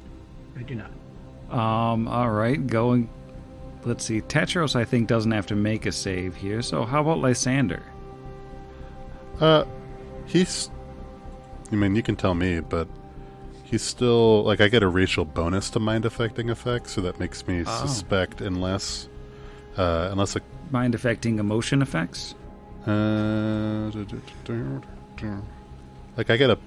I do not. All right, going. Let's see. Tetros, I think, doesn't have to make a save here. So how about Lysander? He's. I mean, you can tell me, but he's still like I get a racial bonus to mind affecting effects, so that makes me suspect unless a mind affecting emotion effects. Like I get a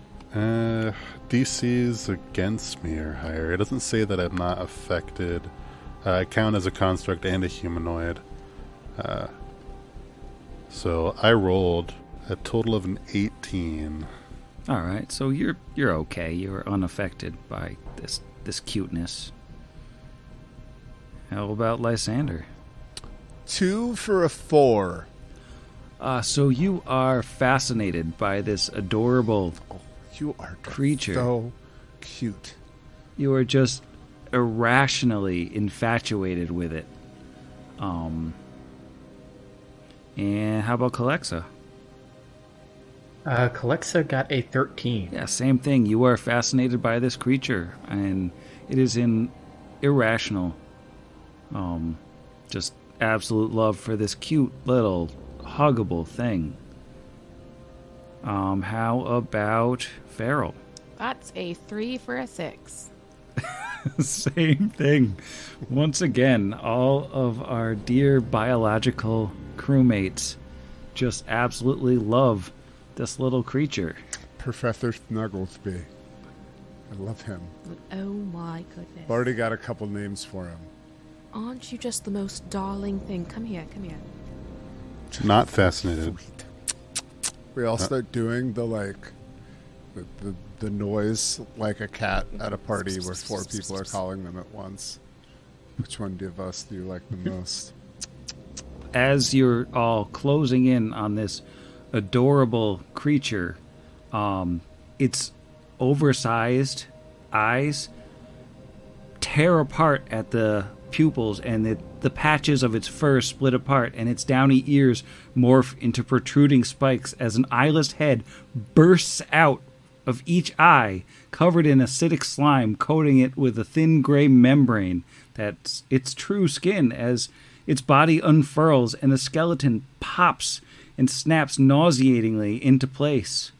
DC's against me or higher. It doesn't say that I'm not affected. I count as a construct and a humanoid. So I rolled a total of an 18. All right, so you're okay. You're unaffected by this cuteness. How about Lysander? 2 for a 4. So you are fascinated by this adorable You are creature. So cute. You are just irrationally infatuated with it. And how about Calexa? Calexa got a 13. Yeah, same thing. You are fascinated by this creature, and it is in irrational, just absolute love for this cute little huggable thing. How about Farrell? That's a 3 for a 6. Same thing. Once again, all of our dear biological crewmates just absolutely love this little creature. Professor Snugglesby. I love him. Oh my goodness. I've already got a couple names for him. Aren't you just the most darling thing? Come here, come here. Not fascinated. We all start doing the the noise like a cat at a party where 4 people are calling them at once. Which one of us do you like the most? As you're all closing in on this adorable creature, its oversized eyes tear apart at the pupils, and the patches of its fur split apart, and its downy ears morph into protruding spikes as an eyeless head bursts out of each eye, covered in acidic slime, coating it with a thin gray membrane that's its true skin, as its body unfurls and the skeleton pops and snaps nauseatingly into place.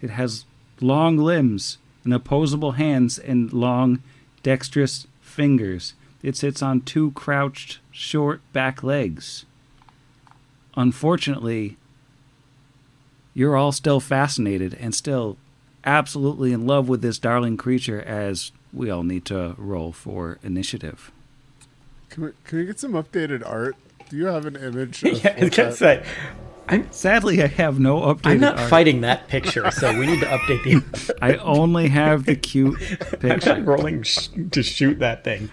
It has long limbs and opposable hands and long, dexterous fingers It sits on two crouched, short back legs. Unfortunately, you're all still fascinated and still absolutely in love with this darling creature, as we all need to roll for initiative. Can we get some updated art? Do you have an image? Of Yeah, I was gonna say, Sadly, I have no updated I'm not art. fighting that picture, so we need to update the. I only have the cute I'm picture. not rolling to shoot that thing.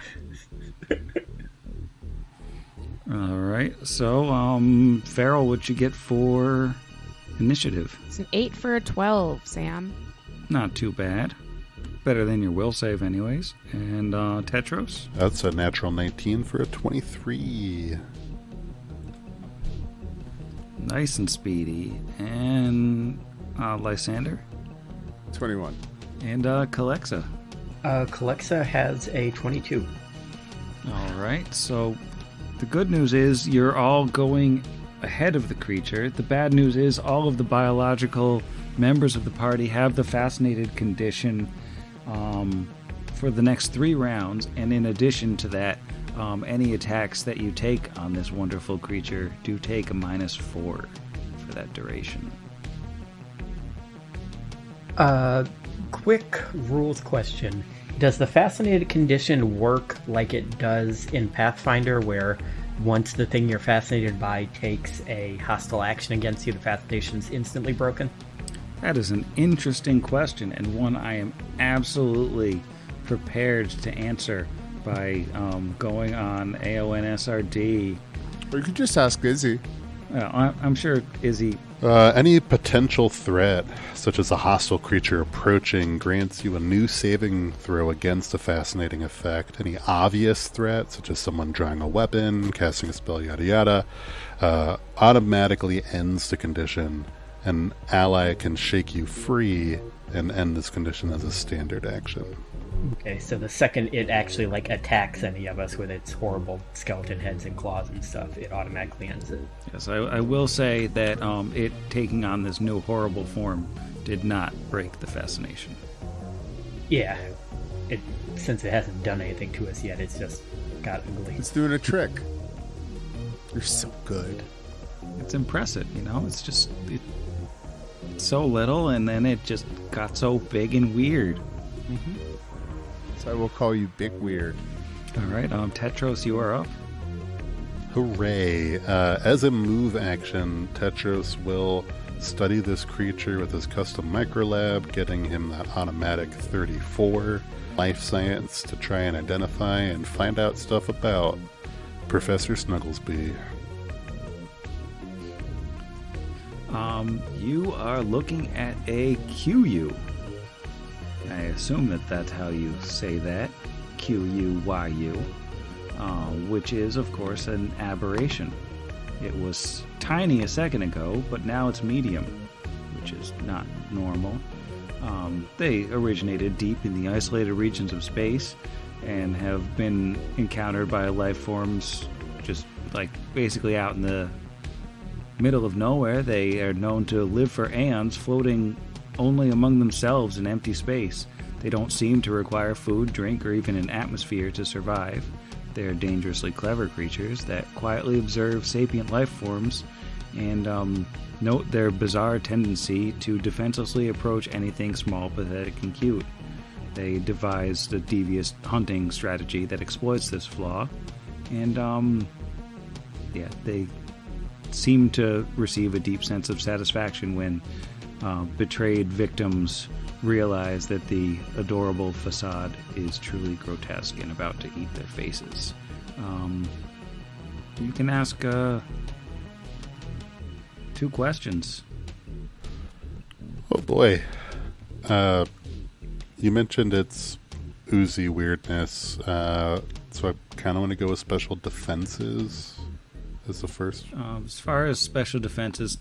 All right. So, Farrell, what'd you get for initiative? It's an 8 for a 12, Sam. Not too bad. Better than your will save, anyways. And Tetros? That's a natural 19 for a 23. Nice and speedy. And Lysander? 21. And Calexa? Calexa has a 22. All right. So the good news is you're all going ahead of the creature. The bad news is all of the biological members of the party have the fascinated condition for the next 3 rounds. And in addition to that, any attacks that you take on this wonderful creature do take a -4 for that duration. Quick rules question. Does the fascinated condition work like it does in Pathfinder, where once the thing you're fascinated by takes a hostile action against you, the fascination's instantly broken? That is an interesting question, and one I am absolutely prepared to answer by going on AONSRD. Or you could just ask Izzy. I'm sure Izzy... Any potential threat, such as a hostile creature approaching, grants you a new saving throw against a fascinating effect. Any obvious threat, such as someone drawing a weapon, casting a spell, yada yada, automatically ends the condition. An ally can shake you free and end this condition as a standard action. Okay, so the second it actually attacks any of us with its horrible skeleton heads and claws and stuff, it automatically ends it. Yes, I will say that it taking on this new horrible form did not break the fascination. Yeah, since it hasn't done anything to us yet, it's just got ugly. It's doing a trick. You're so good. It's impressive, It's just it's so little, and then it just got so big and weird. Mm-hmm. So I will call you Big Weird. All right, Tetros, you are up. Hooray! As a move action, Tetros will study this creature with his custom microlab, getting him that automatic 34 life science to try and identify and find out stuff about Professor Snugglesby. You are looking at a QU. I assume that that's how you say that, QUYU, which is, of course, an aberration. It was tiny a second ago, but now it's medium, which is not normal. They originated deep in the isolated regions of space and have been encountered by life forms just basically out in the middle of nowhere. They are known to live for aeons, floating only among themselves in empty space. They don't seem to require food, drink, or even an atmosphere to survive. They are dangerously clever creatures that quietly observe sapient life forms and note their bizarre tendency to defenselessly approach anything small, pathetic, and cute. They devised a devious hunting strategy that exploits this flaw, and they seem to receive a deep sense of satisfaction when betrayed victims realize that the adorable facade is truly grotesque and about to eat their faces. You can ask 2 questions. Oh boy. You mentioned its oozy weirdness, so I kind of want to go with special defenses as the first. As far as special defenses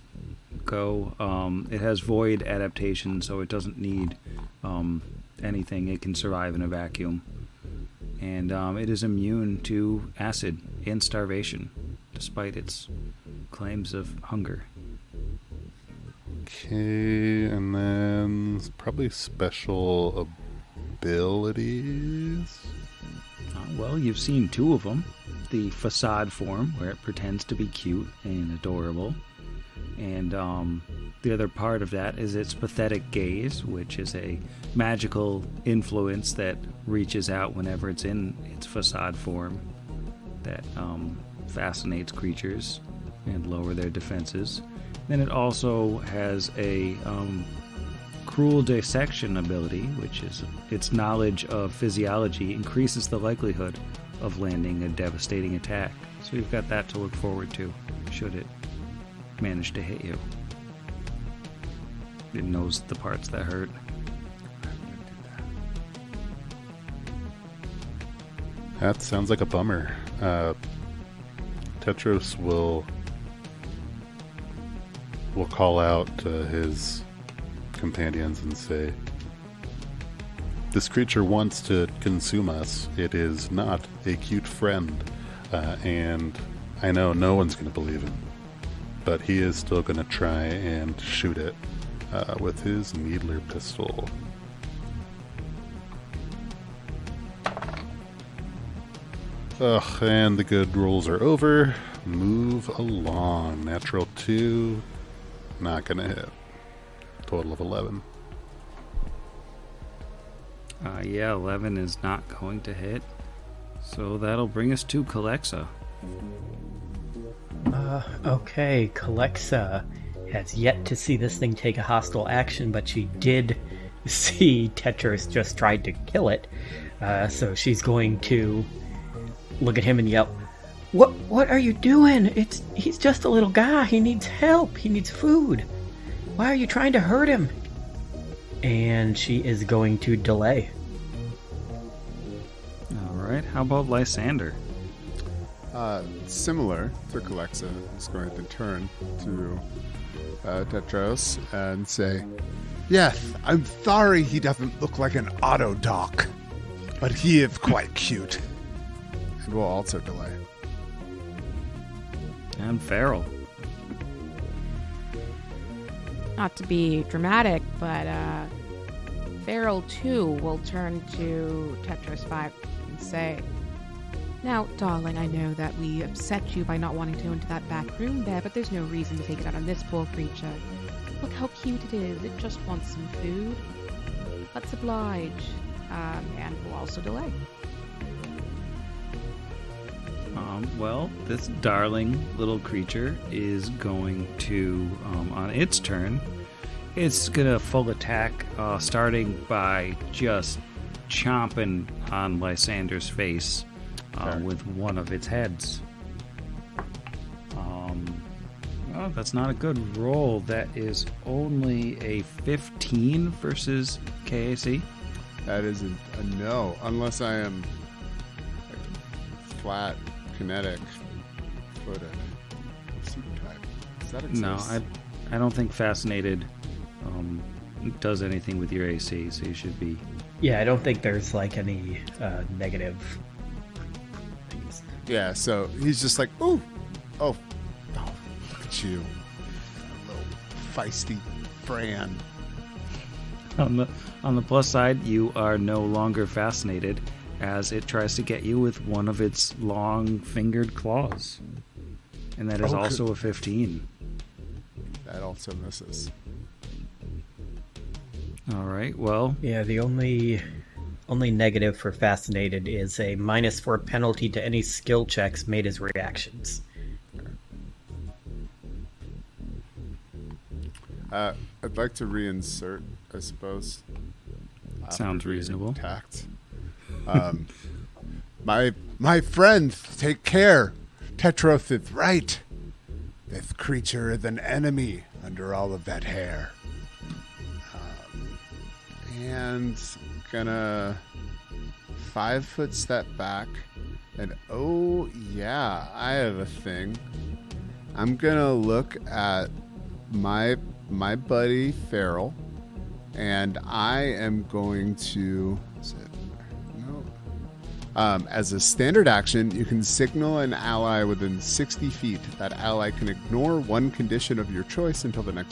go, it has void adaptation, so it doesn't need anything. It can survive in a vacuum, and it is immune to acid and starvation, despite its claims of hunger. Okay, and then probably special abilities. All Well, you've seen two of them. The facade form, where it pretends to be cute and adorable. And the other part of that is its pathetic gaze, which is a magical influence that reaches out whenever it's in its facade form that fascinates creatures and lower their defenses. Then it also has a cruel dissection ability, which is its knowledge of physiology increases the likelihood of landing a devastating attack. So you've got that to look forward to, should it manage to hit you. It knows the parts that hurt. That sounds like a bummer. Tetros will call out to his companions and say, "This creature wants to consume us. It is not a cute friend, and I know no one's going to believe him, but he is still going to try and shoot it with his needler pistol." Ugh, and the good rolls are over. Move along. Natural 2, not gonna hit. Total of 11. Yeah, 11 is not going to hit. So that'll bring us to Calexa. Okay, Calexa has yet to see this thing take a hostile action, but she did see Tetris just tried to kill it. So she's going to look at him and yell, What are you doing? He's just a little guy. He needs help. He needs food. Why are you trying to hurt him?" And she is going to delay. Alright, how about Lysander? Similar to Calexa, is going to turn to Tetros and say, "Yes, I'm sorry he doesn't look like an auto doc, but he is quite cute." And we'll also delay. And Feral. Not to be dramatic, but Feral too will turn to Tetris 5 and say, "Now, darling, I know that we upset you by not wanting to go into that back room there, but there's no reason to take it out on this poor creature. Look how cute it is. It just wants some food. Let's oblige." And we'll also delay. Well, this darling little creature is going to, on its turn, it's going to full attack, starting by just chomping on Lysander's face with one of its heads. Oh, that's not a good roll. That is only a 15 versus KAC. That is a no, unless I am flat kinetic footed super type. Does that exist? No, I don't think Fascinated does anything with your AC, so you should be... Yeah, I don't think there's like any negative things. Yeah, so he's just like, ooh, oh, look at you, a little feisty Fran. On the plus side, you are no longer fascinated as it tries to get you with one of its long-fingered claws. And that is also a 15. That also misses. All right, well... Yeah, the only negative for Fascinated is a -4 penalty to any skill checks made as reactions. I'd like to reinsert, I suppose. Sounds reasonable. Tact. My friends, take care. Tetros is right. This creature is an enemy under all of that hair. And gonna 5-foot step back. And oh yeah, I have a thing. I'm gonna look at my buddy Feral, and I am going to... as a standard action, you can signal an ally within 60 feet. That ally can ignore one condition of your choice until the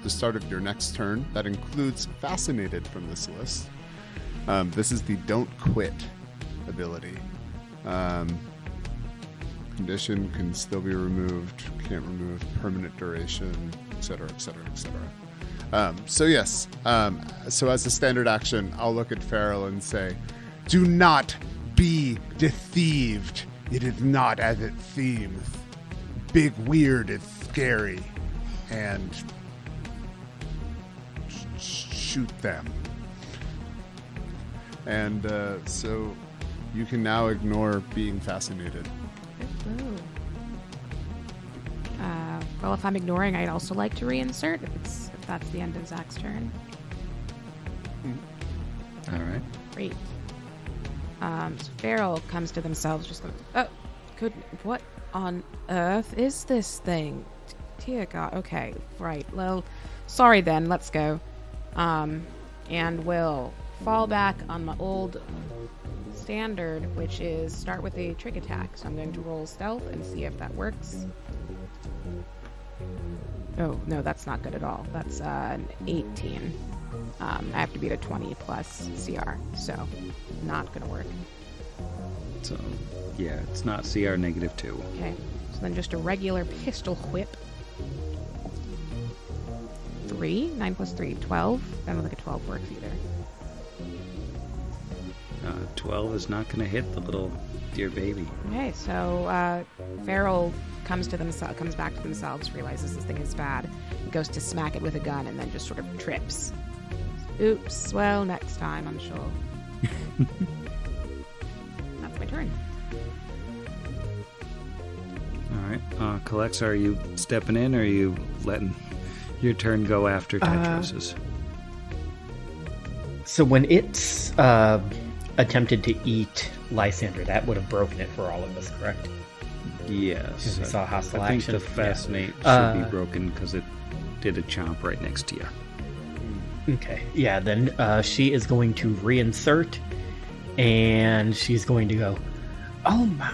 start of your next turn. That includes Fascinated from this list. This is the Don't Quit ability. Condition can still be removed, can't remove permanent duration, etc., etc., etc. So yes, so as a standard action, I'll look at Farrell and say, Do not be deceived. It is not as it seems. Big weird is scary. And shoot them. and so you can now ignore being fascinated. Ooh. Well, if I'm ignoring, I'd also like to reinsert if that's the end of Zach's turn. All right. Great. So Farrell comes to themselves, just going, oh, good. What on earth is this thing? Dear God. Okay, right. Well, sorry then. Let's go. And we'll fall back on my old standard, which is start with a trick attack. So I'm going to roll stealth and see if that works. Oh, no, that's not good at all. That's an 18. I have to beat a 20 plus CR, so not going to work. So, yeah, it's not CR -2. Okay, so then just a regular pistol whip. 3, 9 plus 3, 12. I don't think a 12 works either. 12 is not going to hit the little dear baby. Okay, so Farrell comes back to themselves, realizes this thing is bad, goes to smack it with a gun, and then just sort of trips. Oops, well, next time, I'm sure. That's my turn. All right. Kalexa, are you stepping in, or are you letting your turn go after Tetros's? So when it's attempted to eat Lysander, that would have broken it for all of us, correct? Yes. We saw hostile I think action. the Fascinate should be broken because it did a chomp right next to you. Okay, yeah, then she is going to reinsert, and she's going to go, oh my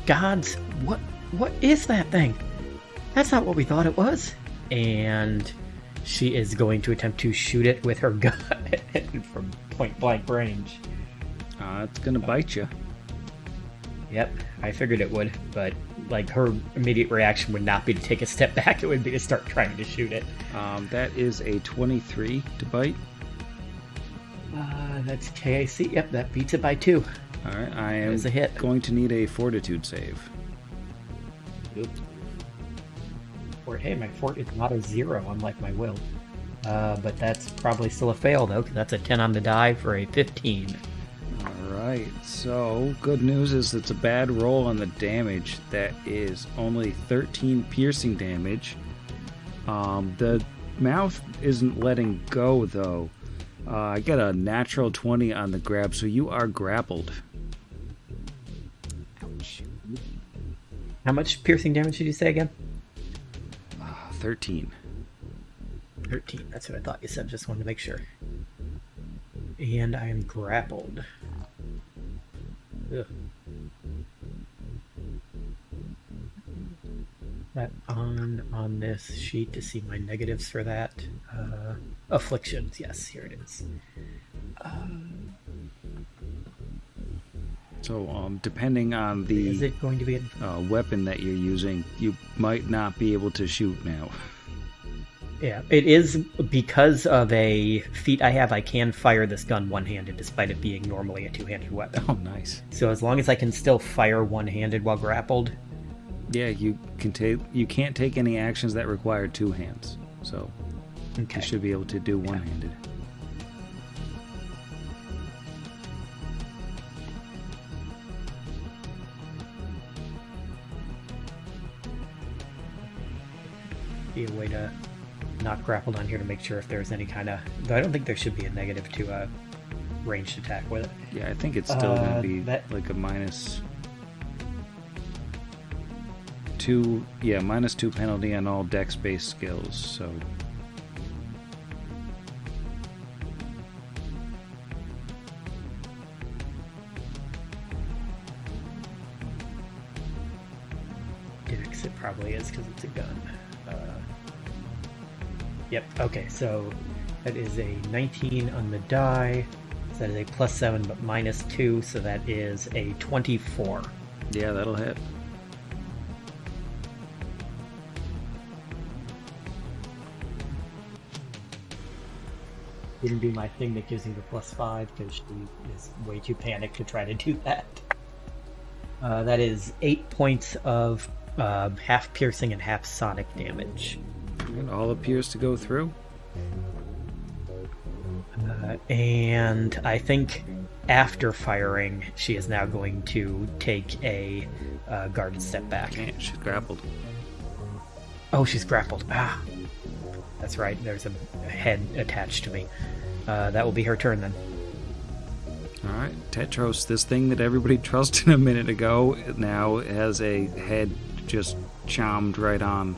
gods, what is that thing? That's not what we thought it was. And she is going to attempt to shoot it with her gun from point blank range. It's going to bite you. Yep, I figured it would, but like her immediate reaction would not be to take a step back, it would be to start trying to shoot it. That is a 23 to bite. That's KAC. Yep, that beats it by 2. All right, I am There's a hit. going to need a fortitude save. Or hey, my fort is not a 0, unlike my will. But that's probably still a fail though, because that's a 10 on the die for a 15. Alright, so good news is it's a bad roll on the damage. That is only 13 piercing damage. The mouth isn't letting go though. I get a natural 20 on the grab, so you are grappled. Ouch. How much piercing damage did you say again? 13. 13, that's what I thought you said, just wanted to make sure. And I am grappled. Ugh. That on this sheet to see my negatives for that. Afflictions, yes, here it is. So, depending on the Is it going to be a... weapon that you're using, you might not be able to shoot now. Yeah, it is because of a feat I have. I can fire this gun one-handed, despite it being normally a two-handed weapon. Oh, nice. So as long as I can still fire one-handed while grappled. Yeah, you can't take any actions that require two hands. So Okay. you should be able to do one-handed. Be a way to not grappled on here to make sure if there's any kind of... Though I don't think there should be a negative to a ranged attack with it. Yeah, I think it's still going to be that- like a -2. Yeah, -2 penalty on all dex-based skills. So Dex, it probably is because it's a gun. Yep, okay, so that is a 19 on the die, So that is a +7, but -2, so that is a 24. Yeah, that'll hit. Didn't do my thing that gives me the +5 because she is way too panicked to try to do that. That is 8 points of half piercing and half sonic damage. It all appears to go through. And I think after firing, she is now going to take a guarded step back. Man, she's grappled. Oh, she's grappled. Ah, that's right. There's a head attached to me. That will be her turn then. All right, Tetros, this thing that everybody trusted a minute ago now has a head just chommed right on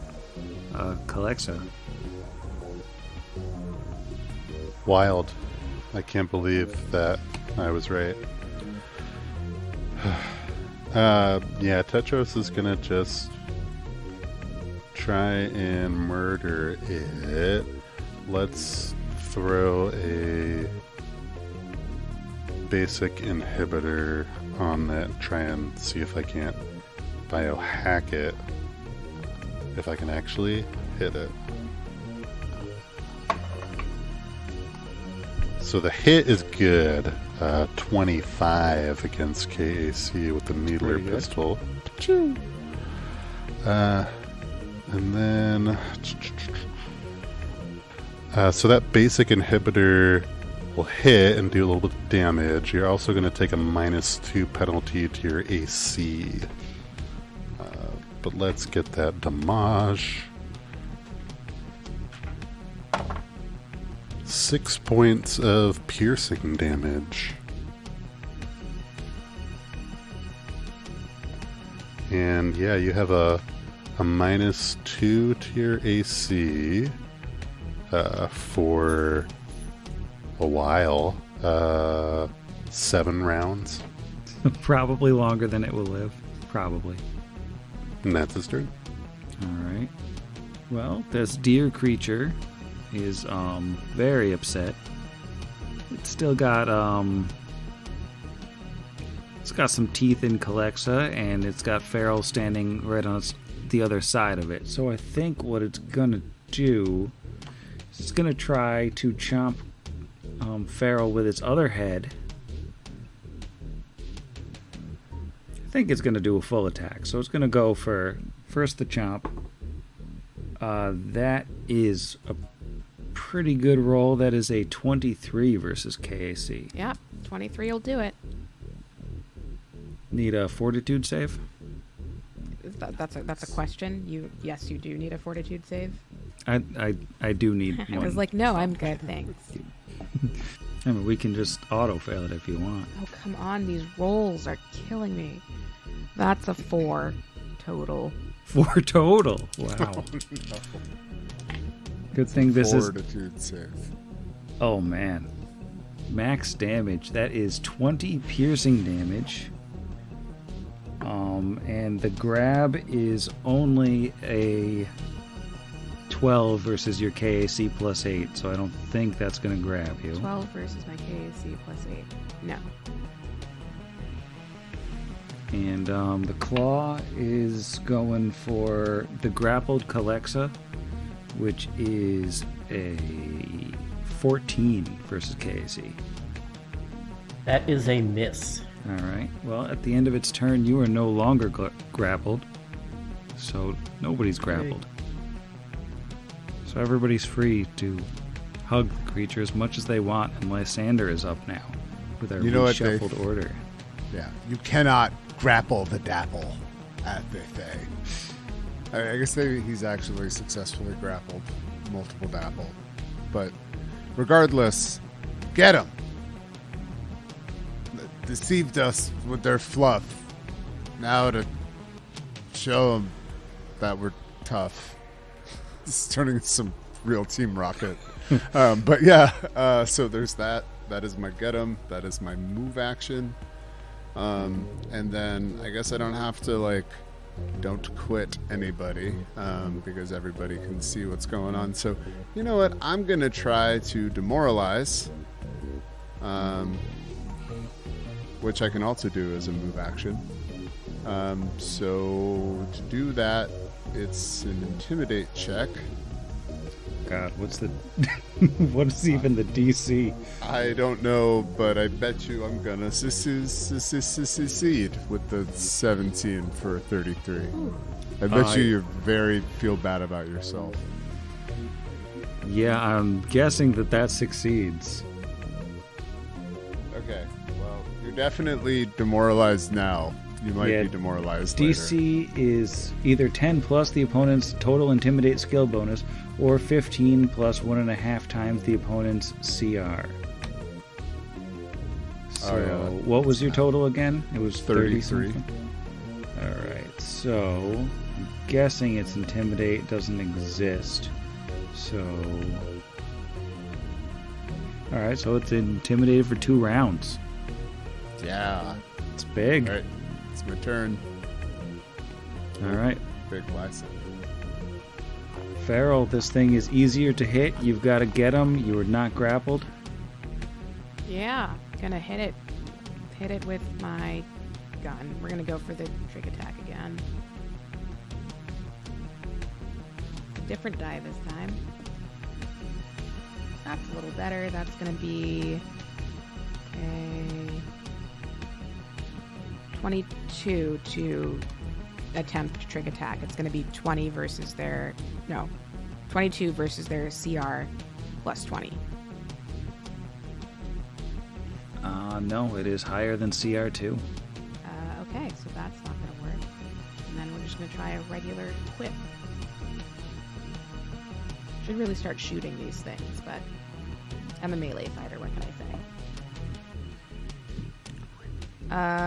Calexa. Wild. I can't believe that I was right. Yeah, Tetros is gonna just try and murder it. Let's throw a basic inhibitor on that, try and see if I can't biohack it. If I can actually hit it. So the hit is good. 25 against KAC with the needler pistol. And then... so that basic inhibitor will hit and do a little bit of damage. You're also going to take a -2 penalty to your AC. But let's get that damage. 6 points of piercing damage. And yeah, you have a -2 to your AC for a while. 7 rounds. Probably longer than it will live. Probably. And that's his turn. Alright. Well, this deer creature is very upset. It's still got it's got some teeth in Calexa, and it's got Feral standing right on the other side of it. So I think what it's gonna do is it's gonna try to chomp Feral with its other head. I think it's gonna do a full attack. So it's gonna go for first the chomp. That is a pretty good roll. That is a 23 versus KAC. Yep, 23 will do it. Need a fortitude save? That's a question. Yes, you do need a fortitude save. I do need one. I was like, no, I'm good, thanks. I mean, we can just auto fail it if you want. Oh, come on, these rolls are killing me. That's a 4 total. 4 total. Wow. Good thing this is fortitude save. Oh man. Max damage. That is 20 piercing damage. And the grab is only a 12 versus your KAC plus 8, so I don't think that's going to grab you. 12 versus my KAC plus 8. No. And the claw is going for the grappled Calexa, which is a 14 versus KAC. That is a miss. Alright, well, at the end of its turn, you are no longer grappled. So, nobody's grappled. So everybody's free to hug the creature as much as they want, and Lysander is up now with our reshuffled order. Yeah, you cannot grapple the Dapple, as they say. I guess he's actually successfully grappled multiple Dapple. But regardless, Get him! Deceived us with their fluff. now to show them that we're tough. This is turning into some real Team Rocket. But yeah, so there's that. That is my get 'em. That is my move action. And then I guess I don't have to don't quit anybody because everybody can see what's going on. So you know what? I'm gonna try to demoralize which I can also do as a move action. So to do that, it's an intimidate check. God, what's the what is even the DC? I don't know, but I bet you I'm gonna succeed with the 17 for 33. I bet you feel bad about yourself. Yeah, I'm guessing that succeeds. Okay, well, you're definitely demoralized now. You might be demoralized DC later. Is either 10 plus the opponent's total intimidate skill bonus, or 15 plus 1.5 times the opponent's CR. So, what was your total again? It was 33. Alright, so I'm guessing its intimidate doesn't exist. So, alright, so it's intimidated for 2 rounds. Yeah. It's big. Alright, it's my turn. Alright. Big bicep. Feral, this thing is easier to hit. You've got to get him. You are not grappled. Yeah, gonna hit it. Hit it with my gun. We're gonna go for the trick attack again. Different die this time. That's a little better. That's gonna be a 22 to attempt trick attack. It's gonna be 20 versus their 22 versus their CR plus 20. No, it is higher than CR2. Okay, so that's not going to work. And then we're just going to try a regular whip. Should really start shooting these things, but I'm a melee fighter, what can I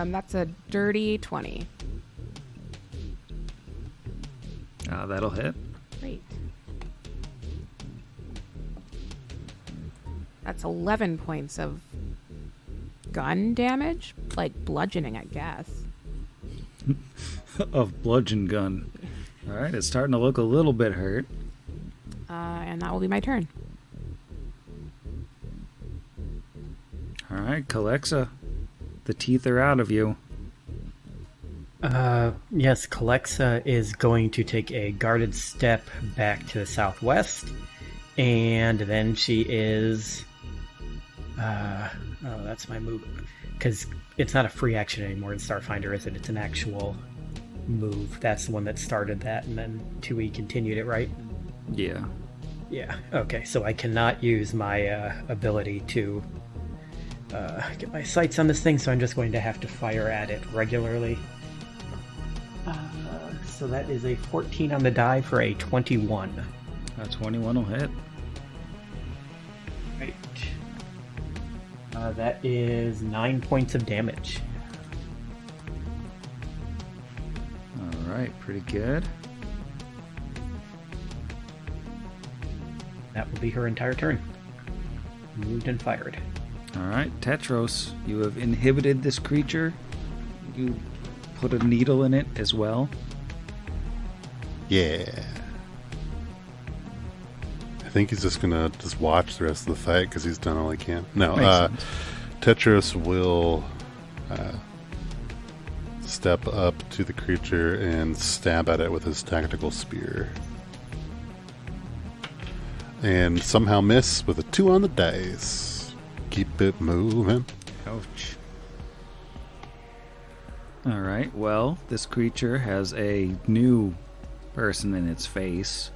say? That's a dirty 20. That'll hit. Great. That's 11 points of gun damage? Like bludgeoning, I guess. Of bludgeon gun. Alright, it's starting to look a little bit hurt. And that will be my turn. Alright, Calexa. The teeth are out of you. Yes, Calexa is going to take a guarded step back to the southwest. And then she is... that's my move. Because it's not a free action anymore in Starfinder, is it? It's an actual move. That's the one that started that, and then 2E continued it, right? Yeah. Yeah, okay. So I cannot use my ability to get my sights on this thing, so I'm just going to have to fire at it regularly. So that is a 14 on the die for a 21. That 21 will hit. Right. That is 9 points of damage. Alright, pretty good. That will be her entire turn. Moved and fired. Alright, Tetros, you have inhibited this creature. You put a needle in it as well. Yeah. I think he's just gonna watch the rest of the fight because he's done all he can. No, Tetros will step up to the creature and stab at it with his tactical spear. And somehow miss with a 2 on the dice. Keep it moving. Ouch. Alright, well, this creature has a new person in its face.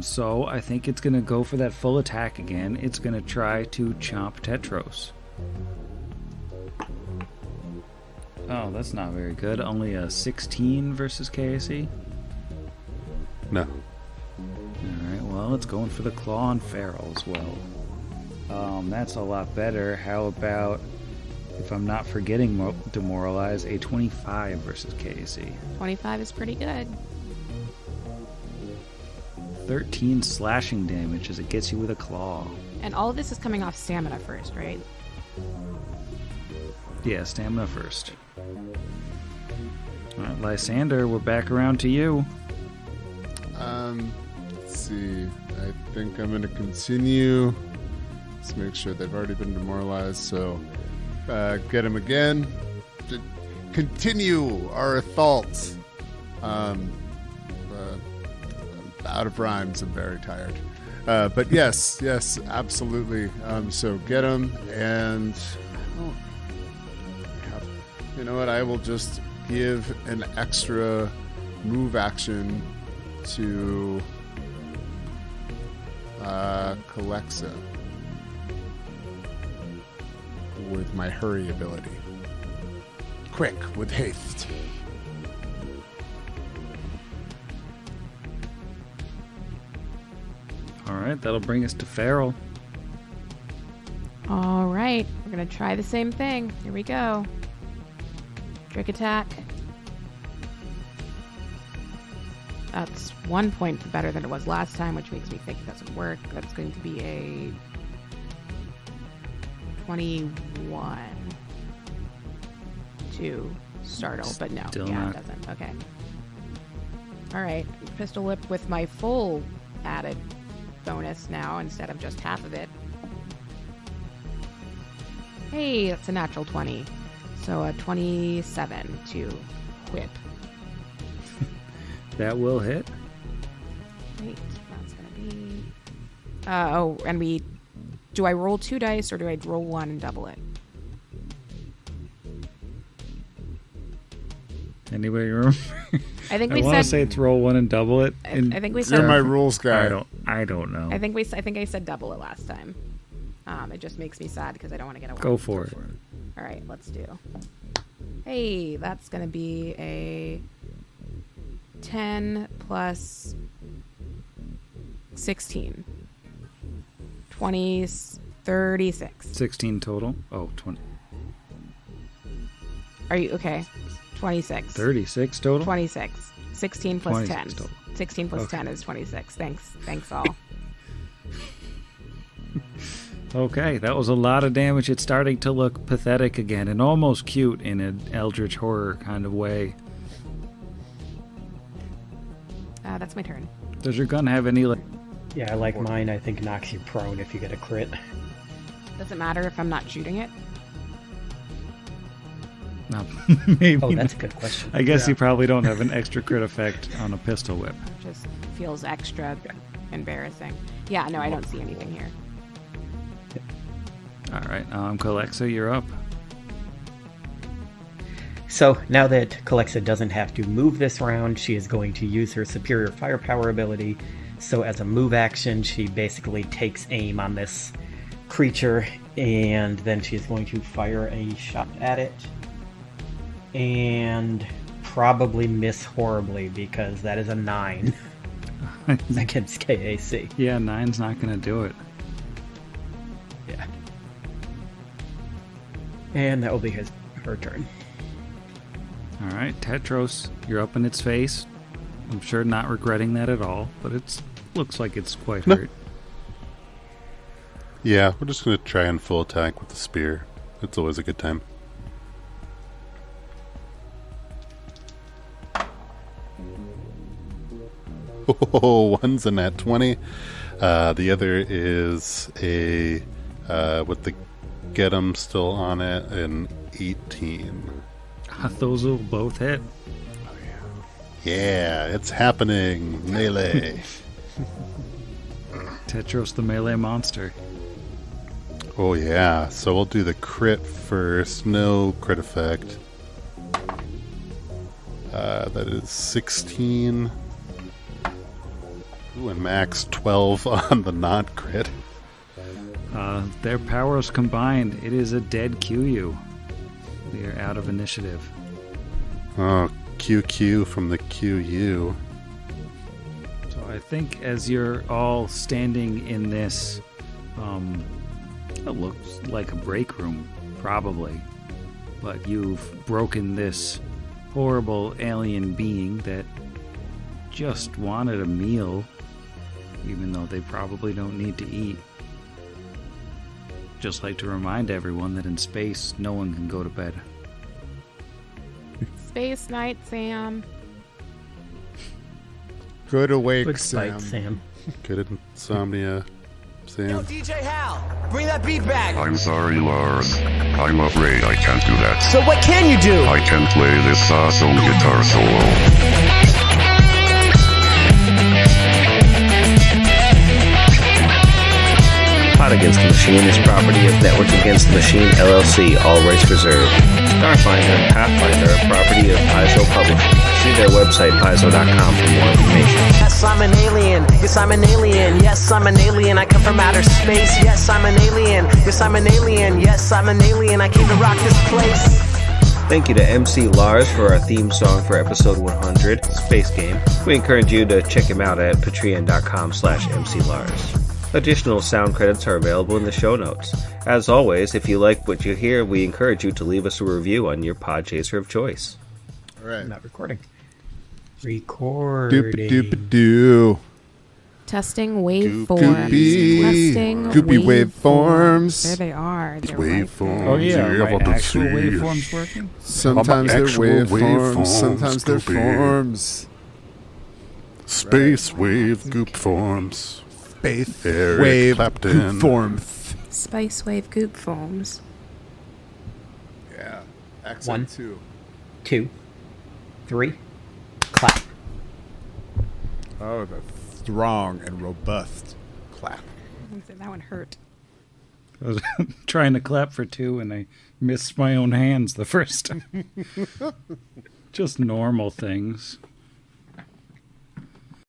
So I think it's going to go for that full attack again. It's going to try to chomp Tetros. Oh, that's not very good. Only a 16 versus KAC? No. Alright, well, it's going for the claw on Feral as well. That's a lot better. How about, if I'm not forgetting demoralize, a 25 versus KAC? 25 is pretty good. 13 slashing damage as it gets you with a claw. And all of this is coming off stamina first, right? Yeah, stamina first. Alright, Lysander, we're back around to you. Let's see. I think I'm going to continue Let's make sure they've already been demoralized. So get him again. Continue our assault. I'm out of rhymes. I'm very tired. But yes, absolutely. So get him, and you know what? I will just give an extra move action to Calexa with my hurry ability. Quick, with haste. All right, that'll bring us to Feral. All right, we're gonna try the same thing. Here we go. Trick attack. That's 1 point better than it was last time, which makes me think it doesn't work. That's going to be a 21 to startle, but no, Still yeah, not. it doesn't. Okay. All right, pistol whip with my full added bonus now instead of just half of it. Hey, that's a natural 20. So a 27 to whip. That will hit. Wait, that's gonna be. And do I roll 2 dice or do I roll 1 and double it? Anybody remember? I think I we want to said. say it's roll 1 and double it. I think we You're said. my rules guy. I don't know. I think I said double it last time. It just makes me sad because I don't want to get a 1. Go for it. All right, let's do. Hey, that's gonna be a 10 plus 16. 20, 36. 16 total. Oh, 20. Are you okay? 26. 36 total? 26. 16 plus 10. 26 total. 16 plus Okay. 10 is 26. Thanks all. Okay, that was a lot of damage. It's starting to look pathetic again and almost cute in an eldritch horror kind of way. That's my turn. Does your gun have any, Yeah, like mine, I think knocks you prone if you get a crit. Does it matter if I'm not shooting it? no, maybe. Oh, that's a good question. I guess you probably don't have an extra crit effect on a pistol whip. Just feels extra embarrassing. Yeah, no, I don't see anything here. All right, Calexa, you're up. So now that Calexa doesn't have to move this round, she is going to use her superior firepower ability. So as a move action, she basically takes aim on this creature, and then she's going to fire a shot at it. And probably miss horribly because that is a 9 against KAC. Yeah, 9's not going to do it. Yeah. And that will be her turn. All right, Tetros, you're up in its face. I'm sure not regretting that at all, but it looks like it's quite hurt. Yeah, we're just going to try and full attack with the spear. It's always a good time. Oh, one's a nat 20. The other is a, with the get 'em still on it, an 18. Those will both hit. Yeah, it's happening. Melee. Tetros the melee monster. Oh yeah, so we'll do the crit first. No crit effect. That is 16. Ooh, and max 12 on the non-crit. Their powers combined, it is a dead QU. We are out of initiative. Oh, QQ from the QU. So I think as you're all standing in this, it looks like a break room, probably. But you've broken this horrible alien being that just wanted a meal, even though they probably don't need to eat. Just like to remind everyone that in space, no one can go to bed. Space night, Sam. Good awake, Good Sam. fight, Sam. Good insomnia. Sam. DJ Hal, bring that beat back. I'm sorry, Lars. I'm afraid I can't do that. So what can you do? I can play this awesome guitar solo. Pot Against the Machine is property of Network Against the Machine, LLC, all rights reserved. Starfinder and Pathfinder are property of Paizo Publishing. See their website, paizo.com, for more information. Yes, I'm an alien. Yes, I'm an alien. Yes, I'm an alien. I come from outer space. Yes, I'm an alien. Yes, I'm an alien. Yes, I'm an alien. I came to rock this place. Thank you to MC Lars for our theme song for episode 100, Space Game. We encourage you to check him out at patreon.com/MCLars. Additional sound credits are available in the show notes. As always, if you like what you hear, we encourage you to leave us a review on your podchaser of choice. All right. I'm not recording. Recording. Doop-a-doop-a-doo. Testing waveforms. Goopy. Testing Goopy waveforms. There they are. They're Waveforms. Oh yeah, are you're my able to actual see. waveforms working? Sometimes they're Actual waveforms, waveforms, sometimes they're Goopy. forms. Space wave goop forms. Space Eric wave Clapton. goop forms. Spice wave goop forms. Yeah. Accent 1, 2. 2, 3, clap. Oh, the strong and robust clap. That one hurt. I was trying to clap for 2 and I missed my own hands the first time. Just normal things.